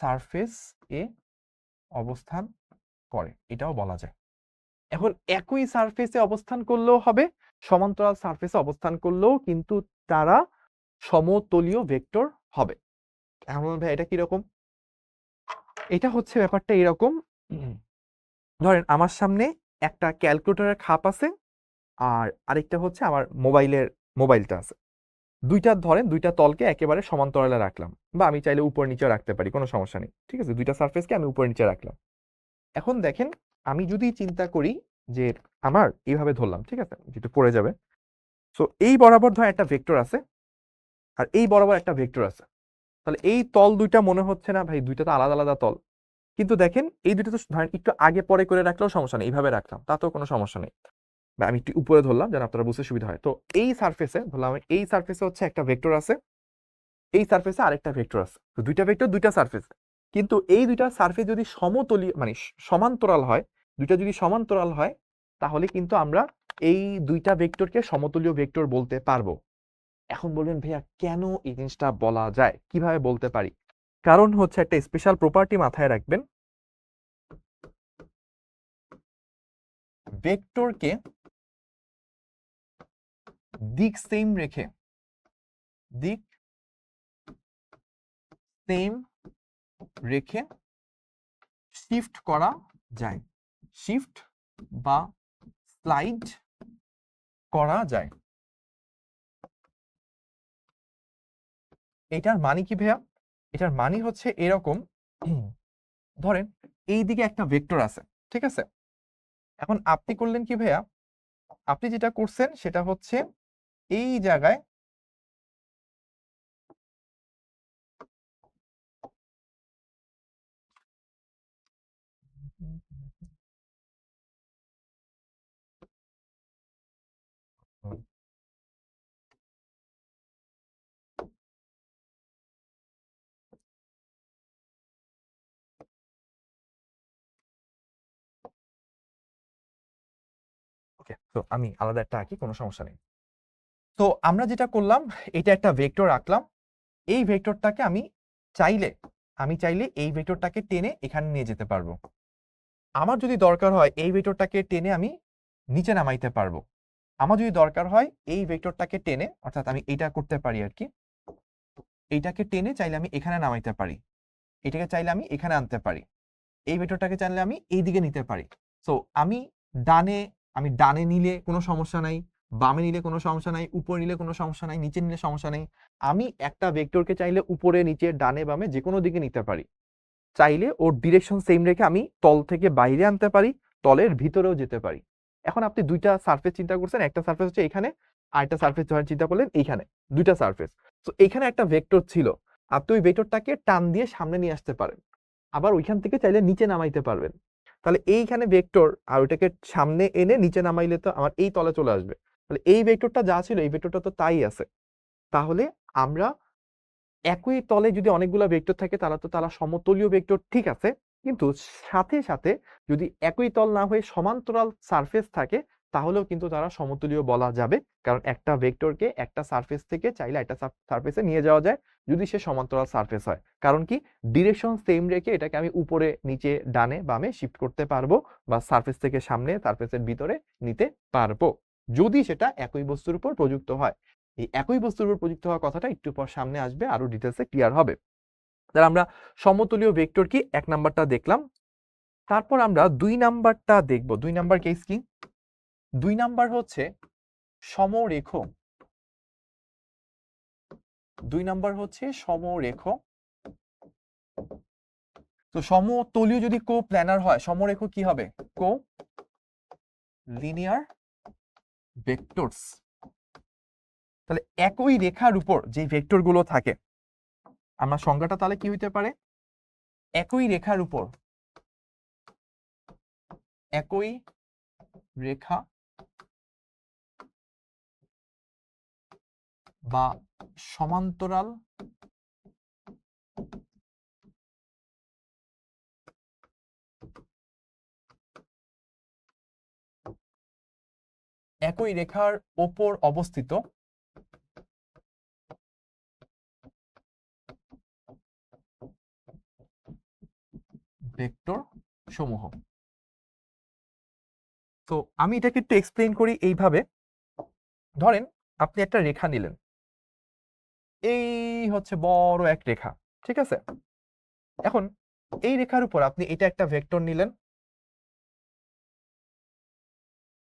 সারফেস এ অবস্থান করে, এটাও বলা যায়। এখন একই সারফেসে অবস্থান করলেও হবে, সমান্তরাল সারফেসে অবস্থান করলেও কিন্তু তারা সমতলীয় ভেক্টর হবে। এখন ভাই এটা কিরকম? এটা হচ্ছে ব্যাপারটা এরকম, ধরেন আমার সামনে একটা ক্যালকুলেটরের খাপ আছে আর আরেকটা হচ্ছে আমার মোবাইলটা আছে। দুইটা ধরেন দুইটা তলকে একেবারে সমান্তরালে রাখলাম, বা আমি চাইলে উপর নিচে রাখতে পারি, কোনো সমস্যা নেই, ঠিক আছে। দুইটা সারফেসকে আমি উপর নিচে রাখলাম। এখন দেখেন আমি যদি চিন্তা করি যে আমার এইভাবে ধরলাম, ঠিক আছে, যেটা পড়ে যাবে। সো এই বরাবর ধর একটা ভেক্টর আছে আর এই বরাবর একটা ভেক্টর আছে। তাহলে এই তল দুইটা মনে হচ্ছে না ভাই দুইটা তো আলাদা আলাদা তল, কিন্তু দেখেন এই দুটো তো ধরেন একটু আগে পরে করে রাখলেও সমস্যা নেই, এইভাবে রাখলাম তাতেও কোনো সমস্যা নেই। বা আমি একটু উপরে ধরলাম যেন আপনারা বুঝতে সুবিধা হয়। তো এই সারফেসে ধরলাম এই সারফেসে হচ্ছে একটা ভেক্টর আছে, এই সারফেসে আরেকটা ভেক্টর আছে, তো দুইটা ভেক্টর দুইটা সারফেস। কিন্তু এই দুইটা সারফেস যদি সমতলীয় মানে সমান্তরাল হয়, দুইটা যদি সমান্তরাল হয়, তাহলে কিন্তু আমরা এই দুইটা ভেক্টরকে সমতলীয় ভেক্টর বলতে পারবো। এখন বলবেন ভাইয়া কেন এই জিনিসটা বলা যায়, কিভাবে বলতে পারি? কারণ হচ্ছে একটা স্পেশাল প্রপার্টি মাথায় রাখবেন। ভেক্টরকে দিক সেম রেখে শিফট করা যায়, শিফট বা স্লাইড করা যায়। এটার মানে কি ভাইয়া? এটার মানে হচ্ছে এরকম, ধরেন এই দিকে একটা ভেক্টর আছে, ঠিক আছে? এখন আপনি করলেন কি ভাইয়া, আপনি যেটা করছেন সেটা হচ্ছে এই জায়গায় ওকে, তো আমি আলাদা একটা আঁকি, কোনো সমস্যা নেই। তো আমরা যেটা করলাম, এটা একটা ভেক্টর আঁকলাম। এই ভেক্টরটাকে আমি চাইলে এই ভেক্টরটাকে টেনে এখানে নিয়ে যেতে পারবো। আমার যদি দরকার হয় এই ভেক্টরটাকে টেনে আমি নিচে নামাইতে পারবো। আমার যদি দরকার হয় এই ভেক্টরটাকে টেনে, অর্থাৎ আমি এটা করতে পারি আর কি, এইটাকে টেনে চাইলে আমি এখানে নামাইতে পারি, এটাকে চাইলে আমি এখানে আনতে পারি, এই ভেক্টরটাকে চাইলে আমি এই দিকে নিতে পারি। সো আমি ডানে নিলে কোনো সমস্যা নাই, বামে নিলে কোনো সমস্যা নাই, উপরে নিলে কোনো সমস্যা নাই, নিচে নিলে সমস্যা নেই। আমি একটা ভেক্টরকে চাইলে উপরে নিচে ডানে বামে যে কোনো দিকে নিতে পারি। চাইলে ওর ডিরেকশন সেম রেখে আমি তল থেকে বাইরে আনতে পারি, তলের ভিতরেও যেতে পারি। এখন আপনি দুইটা সারফেস চিন্তা করছেন, একটা সারফেস হচ্ছে এখানে, আর একটা সারফেস যখন চিন্তা করলেন এইখানে, দুইটা সারফেস। তো এখানে একটা ভেক্টর ছিল, আপনি ওই ভেক্টরটাকে টান দিয়ে সামনে নিয়ে আসতে পারেন, আবার ওইখান থেকে চাইলে নিচে নামাইতে পারবেন। তাহলে এইখানে ভেক্টর আর ওইটাকে সামনে এনে নিচে নামাইলে তো আমার এই তলে চলে আসবে। তাহলে এই ভেক্টরটা যা ছিল এই ভেক্টরটা তো তাই আছে। তাহলে আমরা একই তলে যদি অনেকগুলো ভেক্টর থাকে তারা সমতলীয় ভেক্টর, ঠিক আছে, কিন্তু সাথে সাথে যদি একই তল না হয়ে সমান্তরাল সারফেস থাকে তাহলেও কিন্তু তারা সমতলীয় বলা যাবে। কারণ একটা ভেক্টরকে একটা সারফেস থেকে চাইলে একটা সারফেসে নিয়ে যাওয়া যায় যদি সে সমান্তরাল সারফেস হয়। কারণ কি, ডিরেকশন সেম রেখে এটাকে আমি উপরে নিচে ডানে বামে শিফট করতে পারবো, বা সারফেস থেকে সামনে সারফেসের ভিতরে নিতে পারবো, যদি সেটা একই বস্তুর উপর প্রযুক্ত হয়। এই একই বস্তুর উপর প্রযুক্ত হওয়ার কথাটা একটু পর সামনে আসবে, আরো ডিটেলসে ক্লিয়ার হবে। তাহলে আমরা সমতলীয় ভেক্টর কি এক নাম্বারটা দেখলাম। তারপর আমরা দুই নাম্বারটা দেখব। দুই নাম্বার কেস কি? দুই নাম্বার হচ্ছে সমরেখ। দুই নাম্বার হচ্ছে সমরেখ। তো সমতলীয় যদি কো প্ল্যানার হয়, সমরেখ কি হবে? কো লিনিয়ার ভেক্টরস। তাহলে একই রেখার উপর যে ভেক্টর গুলো থাকে, আমার সংজ্ঞাটা তাহলে কি হইতে পারে? একই রেখার উপর, একই রেখা বা সমান্তরাল একই রেখার ওপর অবস্থিত ভেক্টর সমূহ। তো আমি এটাকে একটু এক্সপ্লেইন করি এইভাবে। ধরেন আপনি একটা রেখা নিলেন, এই হচ্ছে বড় এক রেখা, ঠিক আছে? এখন এই রেখার উপর আপনি এটা একটা ভেক্টর নিলেন,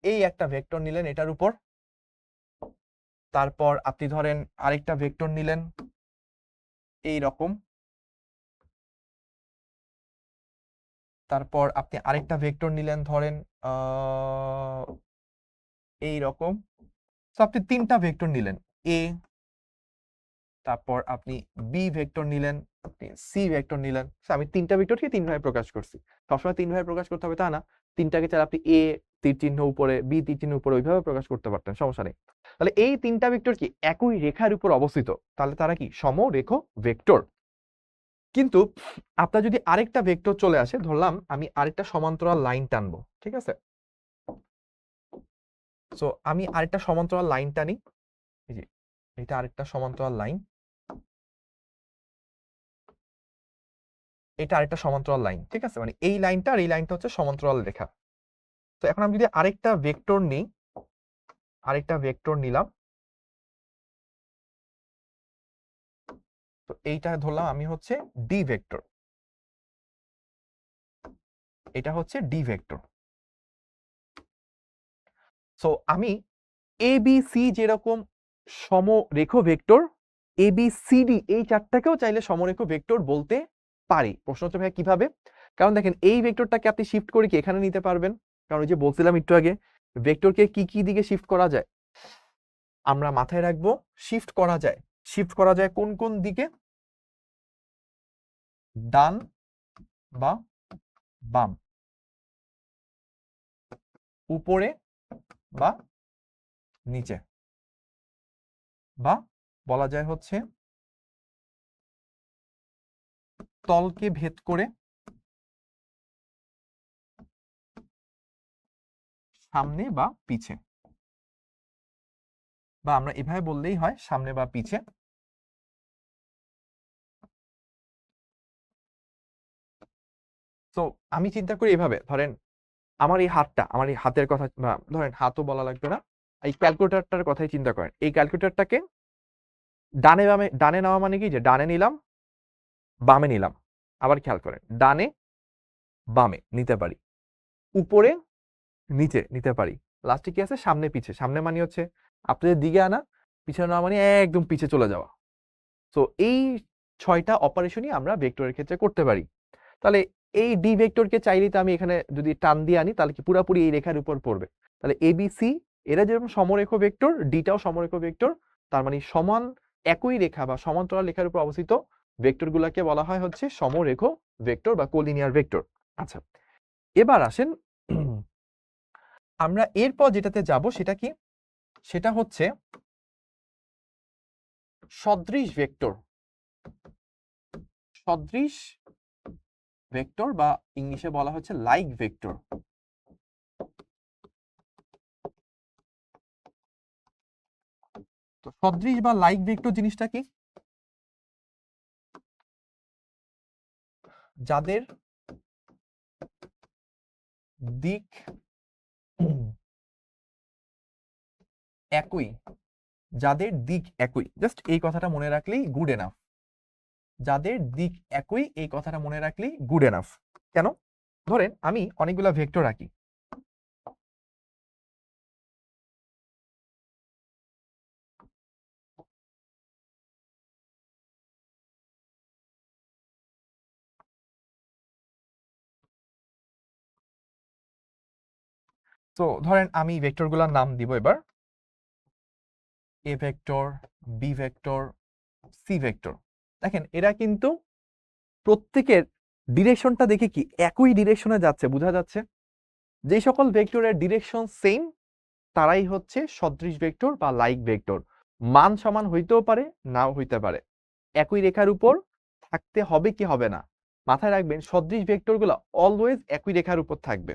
এই একটা ভেক্টর নিলেন এটার উপর, তারপর আপনি ধরেন আরেকটা ভেক্টর নিলেন এই রকম, তারপর আপনি আরেকটা ভেক্টর নিলেন ধরেন এই রকম। তো আপনি তিনটা ভেক্টর নিলেন, এ, তারপর আপনি বি ভেক্টর নিলেন, আপনি সি ভেক্টর নিলেন। আমি তিনটা ভেক্টরকে তিন ভাবে প্রকাশ করছি। সবসময় তিন ভাবে প্রকাশ করতে হবে তা না, তিনটাকে চাইলে আপনি এ তীর চিহ্ন উপরে, বি তীর চিহ্ন উপরে, ওইভাবে প্রকাশ করতে পারতেন, সমস্যা নেই। তাহলে এই তিনটা ভেক্টর কি একই রেখার উপর অবস্থিত, তাহলে তারা কি সমরেখ ভেক্টর। কিন্তু আপনার যদি আরেকটা ভেক্টর চলে আসে, ধরলাম আমি আরেকটা সমান্তরাল লাইন টানবো, ঠিক আছে? সো আমি আরেকটা সমান্তরাল লাইন টানি, এই যে এটা আরেকটা সমান্তরাল লাইন, এটা আরেকটা সমান্তরাল লাইন, ঠিক আছে? মানে এই লাইনটা আর এই লাইনটা হচ্ছে সমান্তরাল রেখা। তো এখন আমি যদি আরেকটা ভেক্টর নিই, আরেকটা ভেক্টর নিলাম, তো এইটা ধরলাম আমি হচ্ছে ডি ভেক্টর, এটা হচ্ছে ডি ভেক্টর। সো আমি এ বি সি যেরকম সমরেখ vector, A B C D এই চারটাকেও চাইলে সমরেখ ভেক্টর বলতে পারি। প্রশ্ন হচ্ছে ভাই কিভাবে? কারণ দেখেন এই ভেক্টরটাকে আপনি শিফট করে কি এখানে নিতে পারবেন? কারণ ওই যে বলছিলাম একটু আগে, ভেক্টরকে কি কি দিকে শিফট করা যায়? আমরা মাথায় রাখবো শিফট করা যায়। শিফট করা যায় কোন কোন দিকে? ডান বা বাম, উপরে বা নিচে, বা বলা যায় হচ্ছে তলকে ভেদ করে সামনে বা পিছে, বা আমরা এভাবে বললেই হয় সামনে বা পিছে। তো আমি চিন্তা করি এভাবে, ধরেন আমার এই হাতটা, আমার এই হাতের কথা, ধরেন হাতও বলা লাগবে না, এই ক্যালকুলেটরটার কথাই চিন্তা করেন। এই ক্যালকুলেটরটাকে ডানে বামে, ডানে নেওয়া মানে কি, যে ডানে নিলাম বামে নিলাম, আবার খেয়াল করেন ডানে বামে নিতে পারি, উপরে নিচে নিতে পারি, লাস্টে কি আছে সামনে পিছে। সামনে মানে হচ্ছে আপনাদের দিকে আনা, পিছনে নেওয়া মানে একদম পিছে চলে যাওয়া। তো এই 6টা অপারেশনই আমরা ভেক্টরের ক্ষেত্রে করতে পারি। তাহলে এই ডি ভেক্টরকে চাইলেই তো আমি এখানে যদি টান দিয়ে আনি তাহলে কি পুরোপুরি এই রেখার উপর পড়বে। তাহলে এ বি সি এরা যেরকম সমরেখ ভেক্টর, ডিটাও সমরেখ ভেক্টর, তার মানে সমান একই রেখা বা সমান্তরাল রেখার উপর অবস্থিত ভেক্টরগুলোকে বলা হয় হচ্ছে সমরেখ ভেক্টর বা কোলিনিয়ার ভেক্টর। আচ্ছা, এবার আসেন আমরা এরপর যেটাতে যাব সেটা কি? সেটা হচ্ছে সদৃশ ভেক্টর। সদৃশ ভেক্টর বা ইংলিশে বলা হচ্ছে লাইক ভেক্টর। তো সদৃশ বা লাইক ভেক্টর জিনিসটা কি? যাদের দিক একই, যাদের দিক একই, জাস্ট এই কথাটা মনে রাখলেই গুড এনাফ। যাদের দিক একই এই কথাটা মনে রাখলেই গুড এনাফ। কেন? ধরেন আমি অনেকগুলা ভেক্টর আঁকি, তো ধরেন আমি ভেক্টরগুলোর নাম দিব এবার, A vector, B vector, C vector. দেখেন এরা কিন্তু প্রত্যেকের ডিরেকশনটা দেখে কি একই ডিরেকশনে যাচ্ছে, বোঝা যাচ্ছে? যে সকল ভেক্টরের ডিরেকশন সেম তারাই হচ্ছে সদৃশ ভেক্টর বা লাইক ভেক্টর। মান সমান হইতেও পারে, নাও হইতে পারে, একই রেখার উপর থাকতে হবে কি হবে না। মাথায় রাখবেন সদৃশ ভেক্টরগুলো অলওয়েজ একই রেখার উপর থাকবে,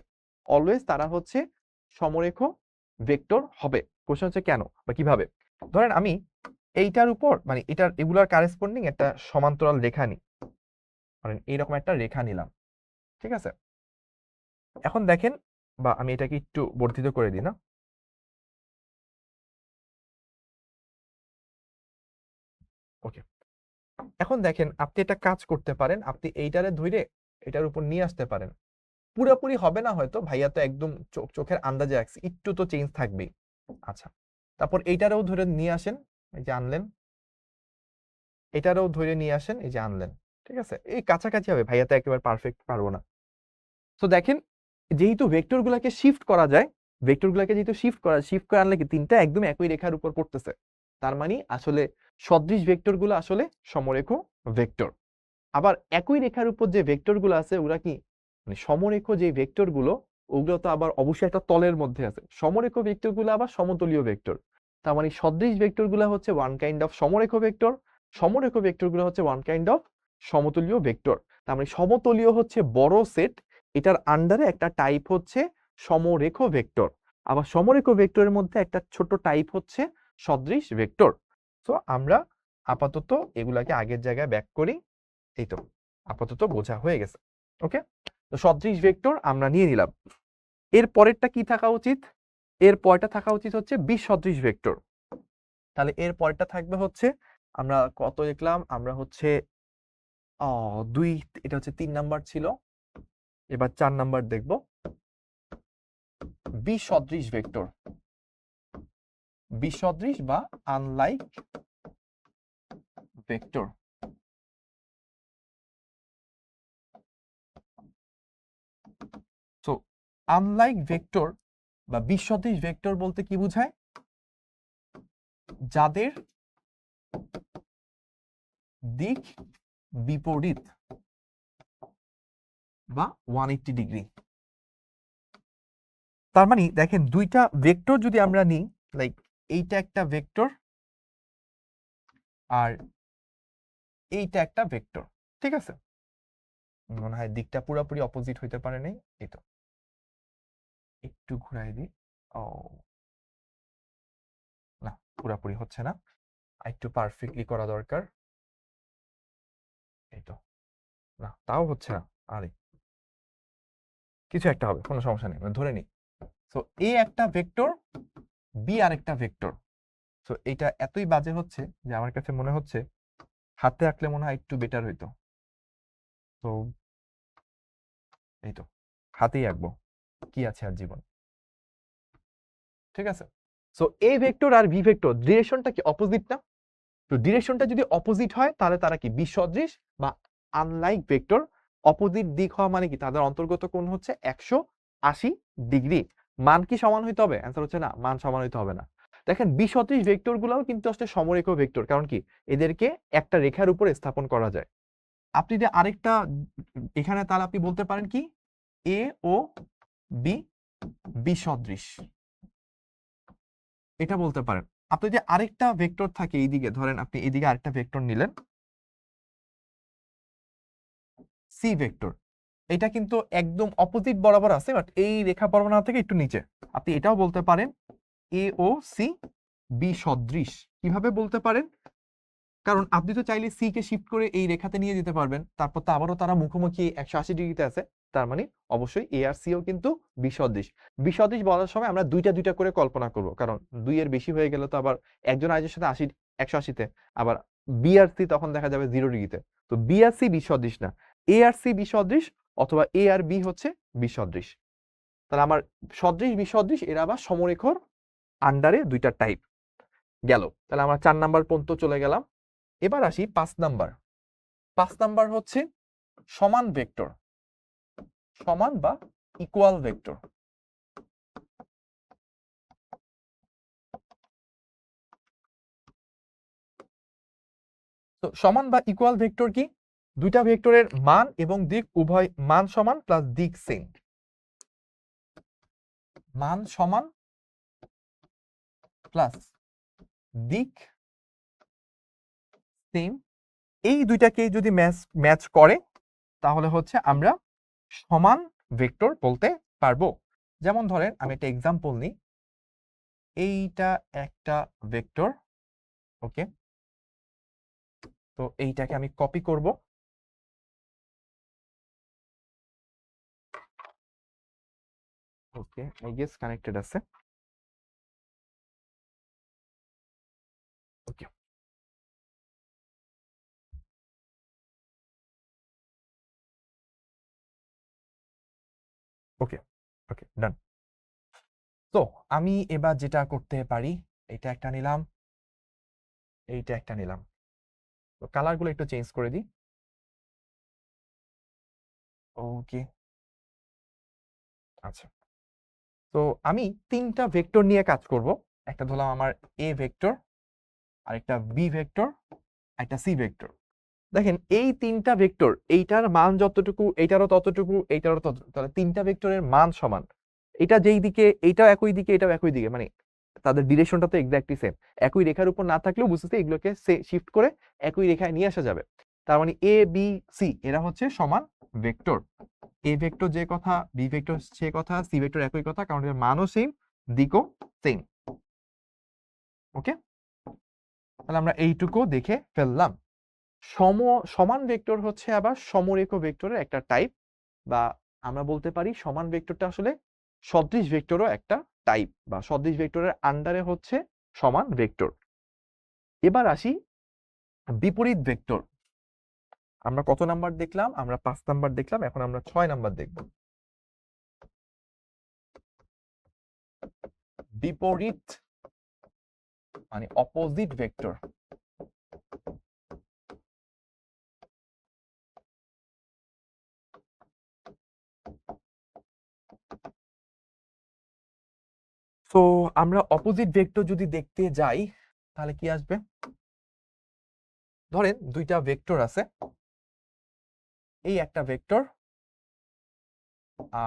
অলওয়েজ তারা হচ্ছে সমরেখ ভেক্টর হবে। প্রশ্ন হচ্ছে কেন বা কিভাবে? ধরেন আমি এইটার উপর মানে এটার এগুলার কারেসপন্ডিং একটা সমান্তরাল রেখা নিই, ধরেন এইরকম একটা রেখা নিলাম, ঠিক আছে? এখন দেখেন, বা আমি এটাকে একটু বর্ধিত করে দিই না, ওকে। এখন দেখেন আপনি একটা কাজ করতে পারেন, আপনি এইটারে ধরে এটার উপর নিয়ে আসতে পারেন। পুরোপুরি হবে না হয়তো, ভাইয়া তো একদম চোখের আন্দাজে রাখছি, একটু তো চেঞ্জ থাকবেই। আচ্ছা, তারপর এইটারেও ধরে নিয়ে আসেন, এই যে আনলেন, এটারেও ধরে নিয়ে আসেন, এই যে আনলেন, ঠিক আছে? এই কাছাকাছি হবে, ভাইয়া তো একেবারে পারফেক্ট পারবো না। তো দেখেন যেহেতু ভেক্টরগুলোকে শিফট করা যায়, ভেক্টরগুলোকে যেহেতু শিফট করে আনলে কি তিনটা একদম একই রেখার উপর পড়তেছে, তার মানে আসলে সদৃশ ভেক্টরগুলো আসলে সমরেখ ভেক্টর। আবার একই রেখার উপর যে ভেক্টরগুলো আছে ওরা কি মানে সমরেখ যে ভেক্টরগুলো, ওগুলো তো আবার অবশ্যই একটা তলের মধ্যে আছে। সমরেখ ভেক্টরগুলো আবার সমতলীয় ভেক্টর। তার মানে সদৃশ ভেক্টরগুলো হচ্ছে ওয়ান কাইন্ড অফ সমরেখ ভেক্টর, সমরেখ ভেক্টরগুলো হচ্ছে ওয়ান কাইন্ড অফ সমতুল্য ভেক্টর। তার মানে সমতলীয় হচ্ছে বড় সেট, এটার আন্ডারে একটা টাইপ হচ্ছে সমরেখ ভেক্টর, আবার সমরেখ ভেক্টরের মধ্যে একটা ছোট টাইপ হচ্ছে সদৃশ ভেক্টর। তো আমরা আপাতত এগুলাকে আগের জায়গায় ব্যাক করি। এই তো আপাতত বোঝা হয়ে গেছে। ওকে, তো সদৃশ ভেক্টর আমরা নিয়ে নিলাম। এর পরেরটা কি থাকা উচিত? এর পরেরটা থাকা উচিত হচ্ছে বিসদৃশ ভেক্টর। তাহলে এর পরেরটা থাকবে হচ্ছে, আমরা কত লিখলাম, আমরা হচ্ছে 2, এটা হচ্ছে 3 নাম্বার ছিল, এবার 4 নাম্বার দেখব। বিসদৃশ ভেক্টর, বিসদৃশ বা আনলাইক ভেক্টর। তো আনলাইক ভেক্টর বা বিসদৃশ ভেক্টর বলতে কি বোঝায়? যাদের দিক বিপরীত বা 180 ডিগ্রি। তার মানে দেখেন দুইটা ভেক্টর যদি আমরা নিই, লাইক এইটা একটা ভেক্টর আর এইটা একটা ভেক্টর, ঠিক আছে? মনে হয় দিকটা পুরোপুরি অপোজিট হইতে পারে নাই, এই তো একটু ঘুরাই দিই। ও না, পুরোপুরি হচ্ছে না, একটু পারফেক্টলি করা দরকার। এই তো, না তাও হচ্ছে না। আরে কিছু একটা হবে, কোনো সমস্যা নেই, ধরে নিই। তো এ একটা ভেক্টর, বি আরেকটা ভেক্টর। তো এটা এতই বাজে হচ্ছে যে আমার কাছে মনে হচ্ছে হাতে আঁকলে মনে হয় একটু বেটার হইতো। তো এই তো হাতেই আঁকবো, কি আছে আর জীবন, ঠিক আছে? সো এ ভেক্টর আর বি ভেক্টর ডিরেকশনটা কি অপোজিট না? তো ডিরেকশনটা যদি অপোজিট হয় তাহলে তারা কি বিসদৃশ বা আনলাইক ভেক্টর। অপোজিট দিক হওয়া মানে কি তাদের অন্তর্গত কোণ হচ্ছে 180 ডিগ্রি। মান কি সমান হইতে হবে? অ্যান্সার হচ্ছে না, মান সমান হইতে হবে না। দেখেন বিসদৃশ ভেক্টর গুলাও কিন্তু আসলে সমরেখ ভেক্টর, কারণ কি এদেরকে একটা রেখার উপর স্থাপন করা যায়। আপনি যে আরেকটা এখানে তাহলে আপনি বলতে পারেন কি এ ও বি বিসদৃশ, এটা বলতে পারেন। আপনি যে আরেকটা ভেক্টর থাকে এইদিকে, ধরেন আপনি এইদিকে আরেকটা ভেক্টর নিলেন সি ভেক্টর, এটা কিন্তু একদম অপোজিট বরাবর আছে, বাট এই রেখা বরাবর না থেকে একটু নিচে। আপনি এটাও বলতে পারেন এ ও সি বিসদৃশ। কিভাবে বলতে পারেন? কারণ আপনি তো চাইলে সি কে শিফট করে এই রেখাতে নিয়ে যেতে পারবেন, তারপর তো আবারও তারা মুখোমুখি 180 ডিগ্রিতে আছে, তার মানে অবশ্যই এ আর সিও কিন্তু বিসদৃশ। বিসদৃশ বলার সময় আমরা দুইটা দুইটা করে কল্পনা করব, কারণ 2 এর বেশি হয়ে গেলে তো আবার একজন আরেকজনের সাথে 180তে, আবার বি আর সি তখন দেখা যাবে 0 ডিগ্রিতে। তো বি আর সি বিসদৃশ না, এ আর সি বিসদৃশ, অথবা এ আর বি হচ্ছে বিসদৃশ। তাহলে আমার সদৃশ বিসদৃশ এরা আবার সমরেখর আন্ডারে দুইটা টাইপ গেল। তাহলে আমরা 4 নাম্বার পর্যন্ত চলে গেলাম। এবার আসি 5 নাম্বার। 5 নাম্বার হচ্ছে সমান ভেক্টর, সমান বা ইকুয়াল ভেক্টর। তো সমান বা ইকুয়াল ভেক্টর কি? দুইটা ভেক্টরের মান এবং দিক উভয় মান সমান প্লাস দিক সেম। মান সমান প্লাস দিক সেম, এই দুইটাকে যদি ম্যাচ করে তাহলে হচ্ছে আমরা সমান ভেক্টর বলতে পারবো। যেমন ধরেন আমি একটা এক্সাম্পল নিই, এইটা একটা ভেক্টর, ওকে, তো এইটাকে আমি কপি করব। ওকে, আই গেস কানেক্টেড আছে। ওকে, ওকে, ওকে, ডান। তো আমি এবার যেটা করতে পারি, এটা একটা নিলাম, এইটা একটা নিলাম, তো কালারগুলো একটু চেঞ্জ করে দিই। ওকে, আচ্ছা। তো আমি তিনটা ভেক্টর নিয়ে কাজ করব। একটা ধরলাম আমার এ ভেক্টর, আরেকটা বি ভেক্টর, একটা সি ভেক্টর। দেখেন এই তিনটা ভেক্টর, এইটার মান যতটুকু, এইটারও ততটুকু, এইটারও ততটুকু, তাহলে তিনটা ভেক্টরের মান সমান। এটা যেই দিকে, এইটাও একই দিকে, এটাও একই দিকে, মানে তাদের ডিরেকশনটা তো এক্স্যাক্টলি সেম। একই রেখার উপর না থাকলেও বুঝতেছি এগুলোকে শিফট করে একই রেখায় নিয়ে আসা যাবে। তার মানে এ বি সি এরা হচ্ছে সমান ভেক্টর। এ ভেক্টর যে কথা, বি ভেক্টর সে কথা, সি ভেক্টর একই কথা, কারণ এর মানও সেম, দিকও সেম। ওকে, তাহলে আমরা এইটুকু দেখে ফেললাম। সমান ভেক্টর হচ্ছে আবার সমরেখ ভেক্টরের একটা টাইপ, বা আমরা বলতে পারি সমান ভেক্টরটা আসলে সদৃশ ভেক্টরও একটা টাইপ, বা সদৃশ ভেক্টরের আন্ডারে হচ্ছে সমান ভেক্টর। এবার আসি বিপরীত ভেক্টর। আমরা কত নাম্বার দেখলাম? আমরা 5 নাম্বার দেখলাম, এখন আমরা 6 নাম্বার দেখব। বিপরীত মানে অপোজিট ভেক্টর। তো আমরা অপোজিট ভেক্টর যদি দেখতে যাই তাহলে কি আসবে? ধরেন দুইটা ভেক্টর আছে, এই একটা ভেক্টর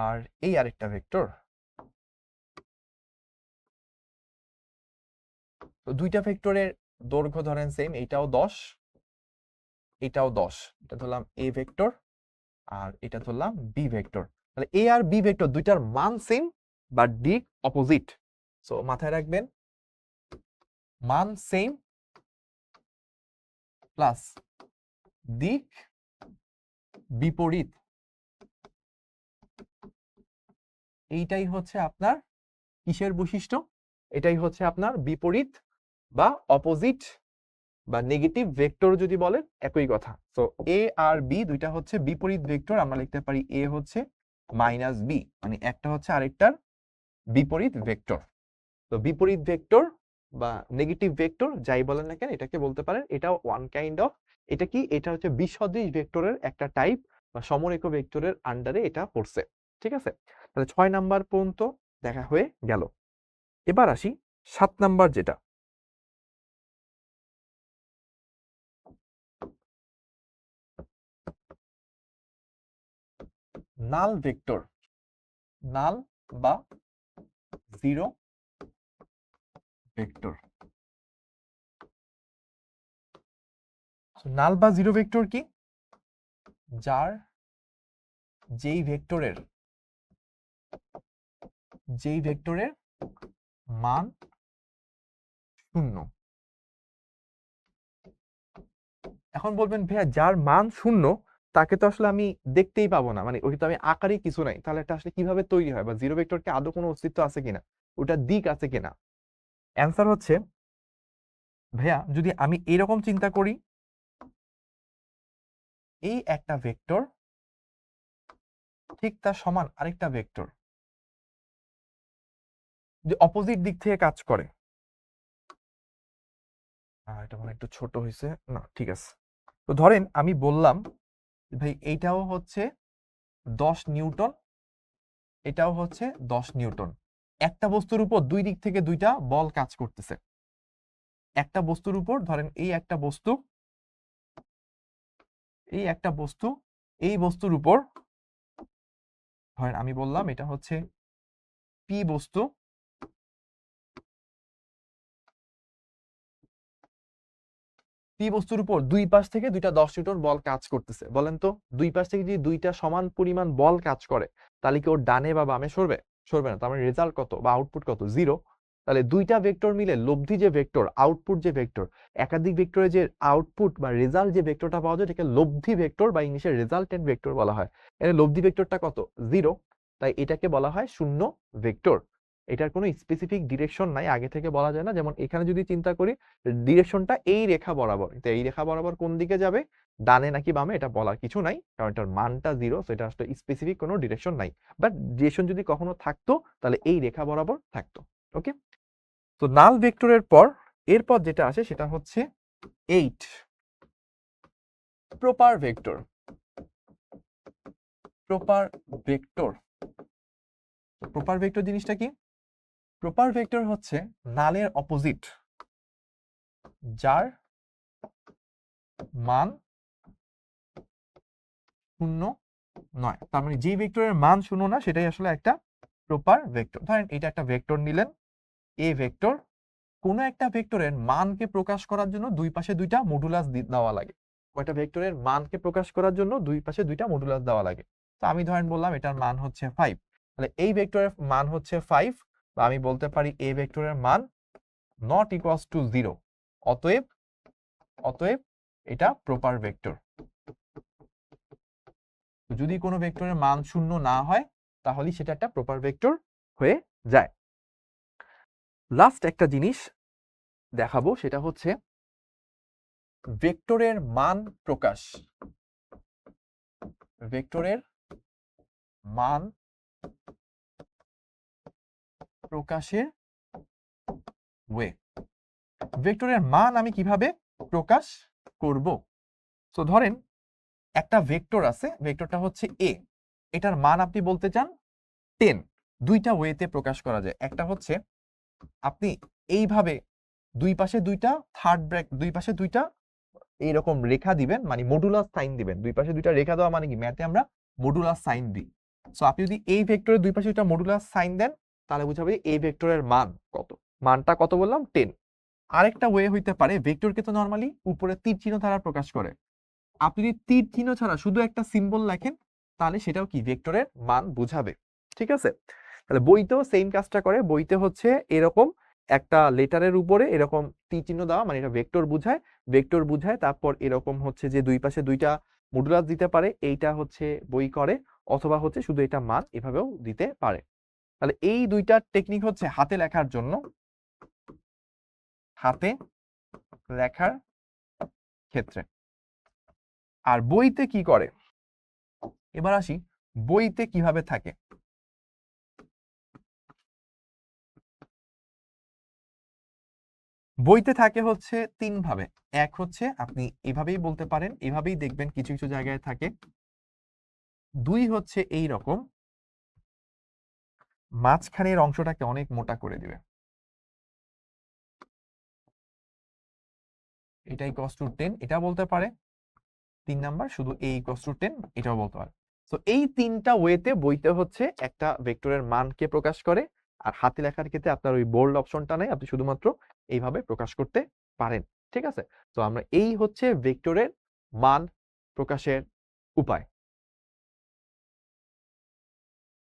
আর এই আরেকটা ভেক্টর। তো দুইটা ভেক্টরের দৈর্ঘ্য ধরেন সেম, এইটাও 10 এটাও 10। এটা ধরলাম এ ভেক্টর আর এটা ধরলাম বি ভেক্টর। তাহলে এ আর বি ভেক্টর দুইটার মান সেম বাট দিক অপোজিট। সো মাথায় রাখবেন, মান সেম প্লাস দিক বিপরীত, এইটাই হচ্ছে আপনার কিসের বৈশিষ্ট্য? এটাই হচ্ছে আপনার বিপরীত বা অপোজিট বা নেগেটিভ ভেক্টর যদি বলেন একই কথা। তো এ আর বি দুইটা হচ্ছে বিপরীত ভেক্টর, আমরা লিখতে পারি এ হচ্ছে মাইনাস বি, মানে একটা হচ্ছে আরেকটার বিপরীত ভেক্টর। তো বিপরীত ভেক্টর বা নেগেটিভ ভেক্টর যাই বলেন না কেন, এটাকে বলতে পারেন এটাও ওয়ান কাইন্ড অফ, এটা কি, এটা হচ্ছে বিসদৃশ ভেক্টরের একটা টাইপ বা সমরেখ ভেক্টরের আন্ডারে এটা পড়ছে। ঠিক আছে, তাহলে 6 নাম্বার পর্যন্ত দেখা হয়ে গেল। এবার আসি 7 নাম্বার, যেটা নাল ভেক্টর, নাল বা জিরো ভেক্টর। নাল বা জিরো ভেক্টর কি? যার যেই ভেক্টরের মান 0। এখন বলবেন ভাইয়া যার মান 0 তাকে তো আসলে আমি দেখতেই পাবো না, মানে ওই তো আমি আকারে কিছু নাই, তাহলে এটা আসলে কিভাবে তৈরি হয়, বা জিরো ভেক্টর কি আদৌ কোনো অস্তিত্ব আছে কিনা, ওটার দিক আছে কিনা? অ্যান্সার হচ্ছে ভাইয়া, যদি আমি এরকম চিন্তা করি, এই একটা ভেক্টর ঠিক তার সমান আরেকটা ভেক্টর যে অপোজিট দিক থেকে কাজ করে। এটা মানে একটু ছোট হয়েছে না, ঠিক আছে। তো ধরেন আমি বললাম ভাই এইটাও হচ্ছে 10 নিউটন, এটাও হচ্ছে 10 নিউটন। একটা বস্তুর উপর দুই দিক থেকে দুইটা বল কাজ করতেছে। একটা বস্তুর উপর ধরেন এই একটা বস্তু, এই একটা বস্তু, এই বস্তুর উপর ধরেন আমি বললাম এটা হচ্ছে পি বস্তু, পি বস্তুর উপর দুই পাশ থেকে দুইটা 10 নিউটন বল কাজ করতেছে। বলেন তো দুই পাশ থেকে যদি দুইটা সমান পরিমাণ বল কাজ করে তাহলে কি ওর ডানে বা বামে সরবে? সরবে না। তার মানে রেজাল্ট কত বা আউটপুট কত? 0। তাহলে দুইটা ভেক্টর মিলে লব্ধি যে ভেক্টর, আউটপুট যে ভেক্টর, একাধিক ভেক্টরের যে আউটপুট বা রেজাল্ট যে ভেক্টরটা পাওয়া যায় এটাকে লব্ধি ভেক্টর বা ইংলিশে রেজাল্টেন্ট ভেক্টর বলা হয়। এর লব্ধি ভেক্টরটা কত? 0। তাই এটাকে বলা হয় শূন্য ভেক্টর। এটার কোনো স্পেসিফিক ডিরেকশন নাই, আগে থেকে বলা যায় না। যেমন এখানে যদি চিন্তা করি ডিরেকশনটা এই রেখা বরাবর, তো এই রেখা বরাবর কোন দিকে যাবে, ডানে নাকি বামে, এটা বলার কিছু নাই, কারণ এটার মানটা 0, তো এটা আসলে স্পেসিফিক কোনো ডিরেকশন নাই। বাট ডিরেকশন যদি কখনো থাকতো তাহলে এই রেখা বরাবর থাকতো। ওকে, তো নাল ভেক্টরের পর এরপর যেটা আসে সেটা হচ্ছে 8 proper vector. Proper vector, proper vector জিনিসটা কি? প্রপার ভেক্টর হচ্ছে নালের অপোজিট, যার মান 0 নয়। তার মানে যে ভেক্টরের মান 0 না সেটাই আসলে একটা প্রপার ভেক্টর। ধরেন এটা একটা ভেক্টর নিলেন, এ ভেক্টর। কোনো একটা ভেক্টরের মানকে প্রকাশ করার জন্য দুই পাশে দুইটা মডুলাস দেওয়া লাগে। একটা ভেক্টরের মানকে প্রকাশ করার জন্য দুই পাশে দুইটা মডুলাস দেওয়া লাগে। তো আমি ধরেন বললাম এটার মান হচ্ছে 5, তাহলে এই ভেক্টরের মান হচ্ছে 5, বা আমি বলতে পারি এই ভেক্টরের মান নট ইকুয়ালস টু 0, অতএব এটা প্রপার ভেক্টর। যদি কোনো ভেক্টরের মান 0 না হয় তাহলে সেটা একটা প্রপার ভেক্টর হয়ে যায়। লাস্ট একটা জিনিস দেখাবো, সেটা হচ্ছে ভেক্টরের মান প্রকাশ। ভেক্টরের মান প্রকাশের ওয়ে। ভেক্টরের মান আমি কিভাবে প্রকাশ করব? তো ধরেন একটা ভেক্টর আছে, ভেক্টরটা হচ্ছে এ, এটার মান আপনি বলতে চান 10। দুইটা ওয়েতে প্রকাশ করা যায়। একটা হচ্ছে আপনি এইভাবে দুই পাশে দুইটা থার্ড ব্র্যাক, দুই পাশে দুইটা এইরকম রেখা দিবেন, মানে মডুলাস সাইন দিবেন। দুই পাশে দুইটা রেখা দেওয়া মানে কি, ম্যাথে আমরা মডুলাস সাইন দিই। সো আপনি যদি এই ভেক্টরের দুই পাশে দুইটা মডুলাস সাইন দেন তাহলে বুঝাবে এই ভেক্টরের মান কত। মানটা কত বললাম? 10। আরেকটা ওয়ে হইতে পারে, ভেক্টরকে তো নরমালি উপরে তীর চিহ্ন দ্বারা প্রকাশ করে, আপনি যদি তীর চিহ্ন ছাড়া শুধু একটা সিম্বল লেখেন তাহলে সেটাও কি ভেক্টরের মান বুঝাবে। ঠিক আছে, তাহলে বইতেও সেম কাজটা করে। বইতে হচ্ছে এরকম একটা লেটারের উপরে এরকম তীর চিহ্ন দেওয়া, মানে এটা ভেক্টর বুঝায়। তারপর এরকম হচ্ছে যে দুই পাশে দুইটা মডুলাস দিতে পারে, এইটা হচ্ছে বই করে, অথবা হচ্ছে শুধু এটা মান এভাবেও দিতে পারে। তাহলে এই দুইটা টেকনিক হচ্ছে হাতে লেখার জন্য, হাতে লেখার ক্ষেত্রে। আর বইতে কি করে, এবার আসি বইতে কিভাবে থাকে। বইতে থাকে হচ্ছে 3 ভাবে। এক হচ্ছে আপনি এভাবেই বলতে পারেন, এভাবেই দেখবেন কিছু কিছু জায়গায় থাকে। 2 হচ্ছে এই রকম, মাঝখানের অংশটাকে অনেক মোটা করে দিবে, এটা ইকুয়ালস টু 10, এটা বলতে পারে। 3 নাম্বার শুধু a ইকুয়ালস টু 10, এটাও বলতে পারে। তো এই তিনটা ওয়েতে বইতে হচ্ছে একটা ভেক্টরের মানকে প্রকাশ করে। আর হাতে লেখার ক্ষেত্রে আপনার ওই বোল্ড অপশনটা নাই, আপনি শুধুমাত্র এইভাবে প্রকাশ করতে পারেন। ঠিক আছে, তো আমরা এই হচ্ছে ভেক্টরের মান প্রকাশের উপায়।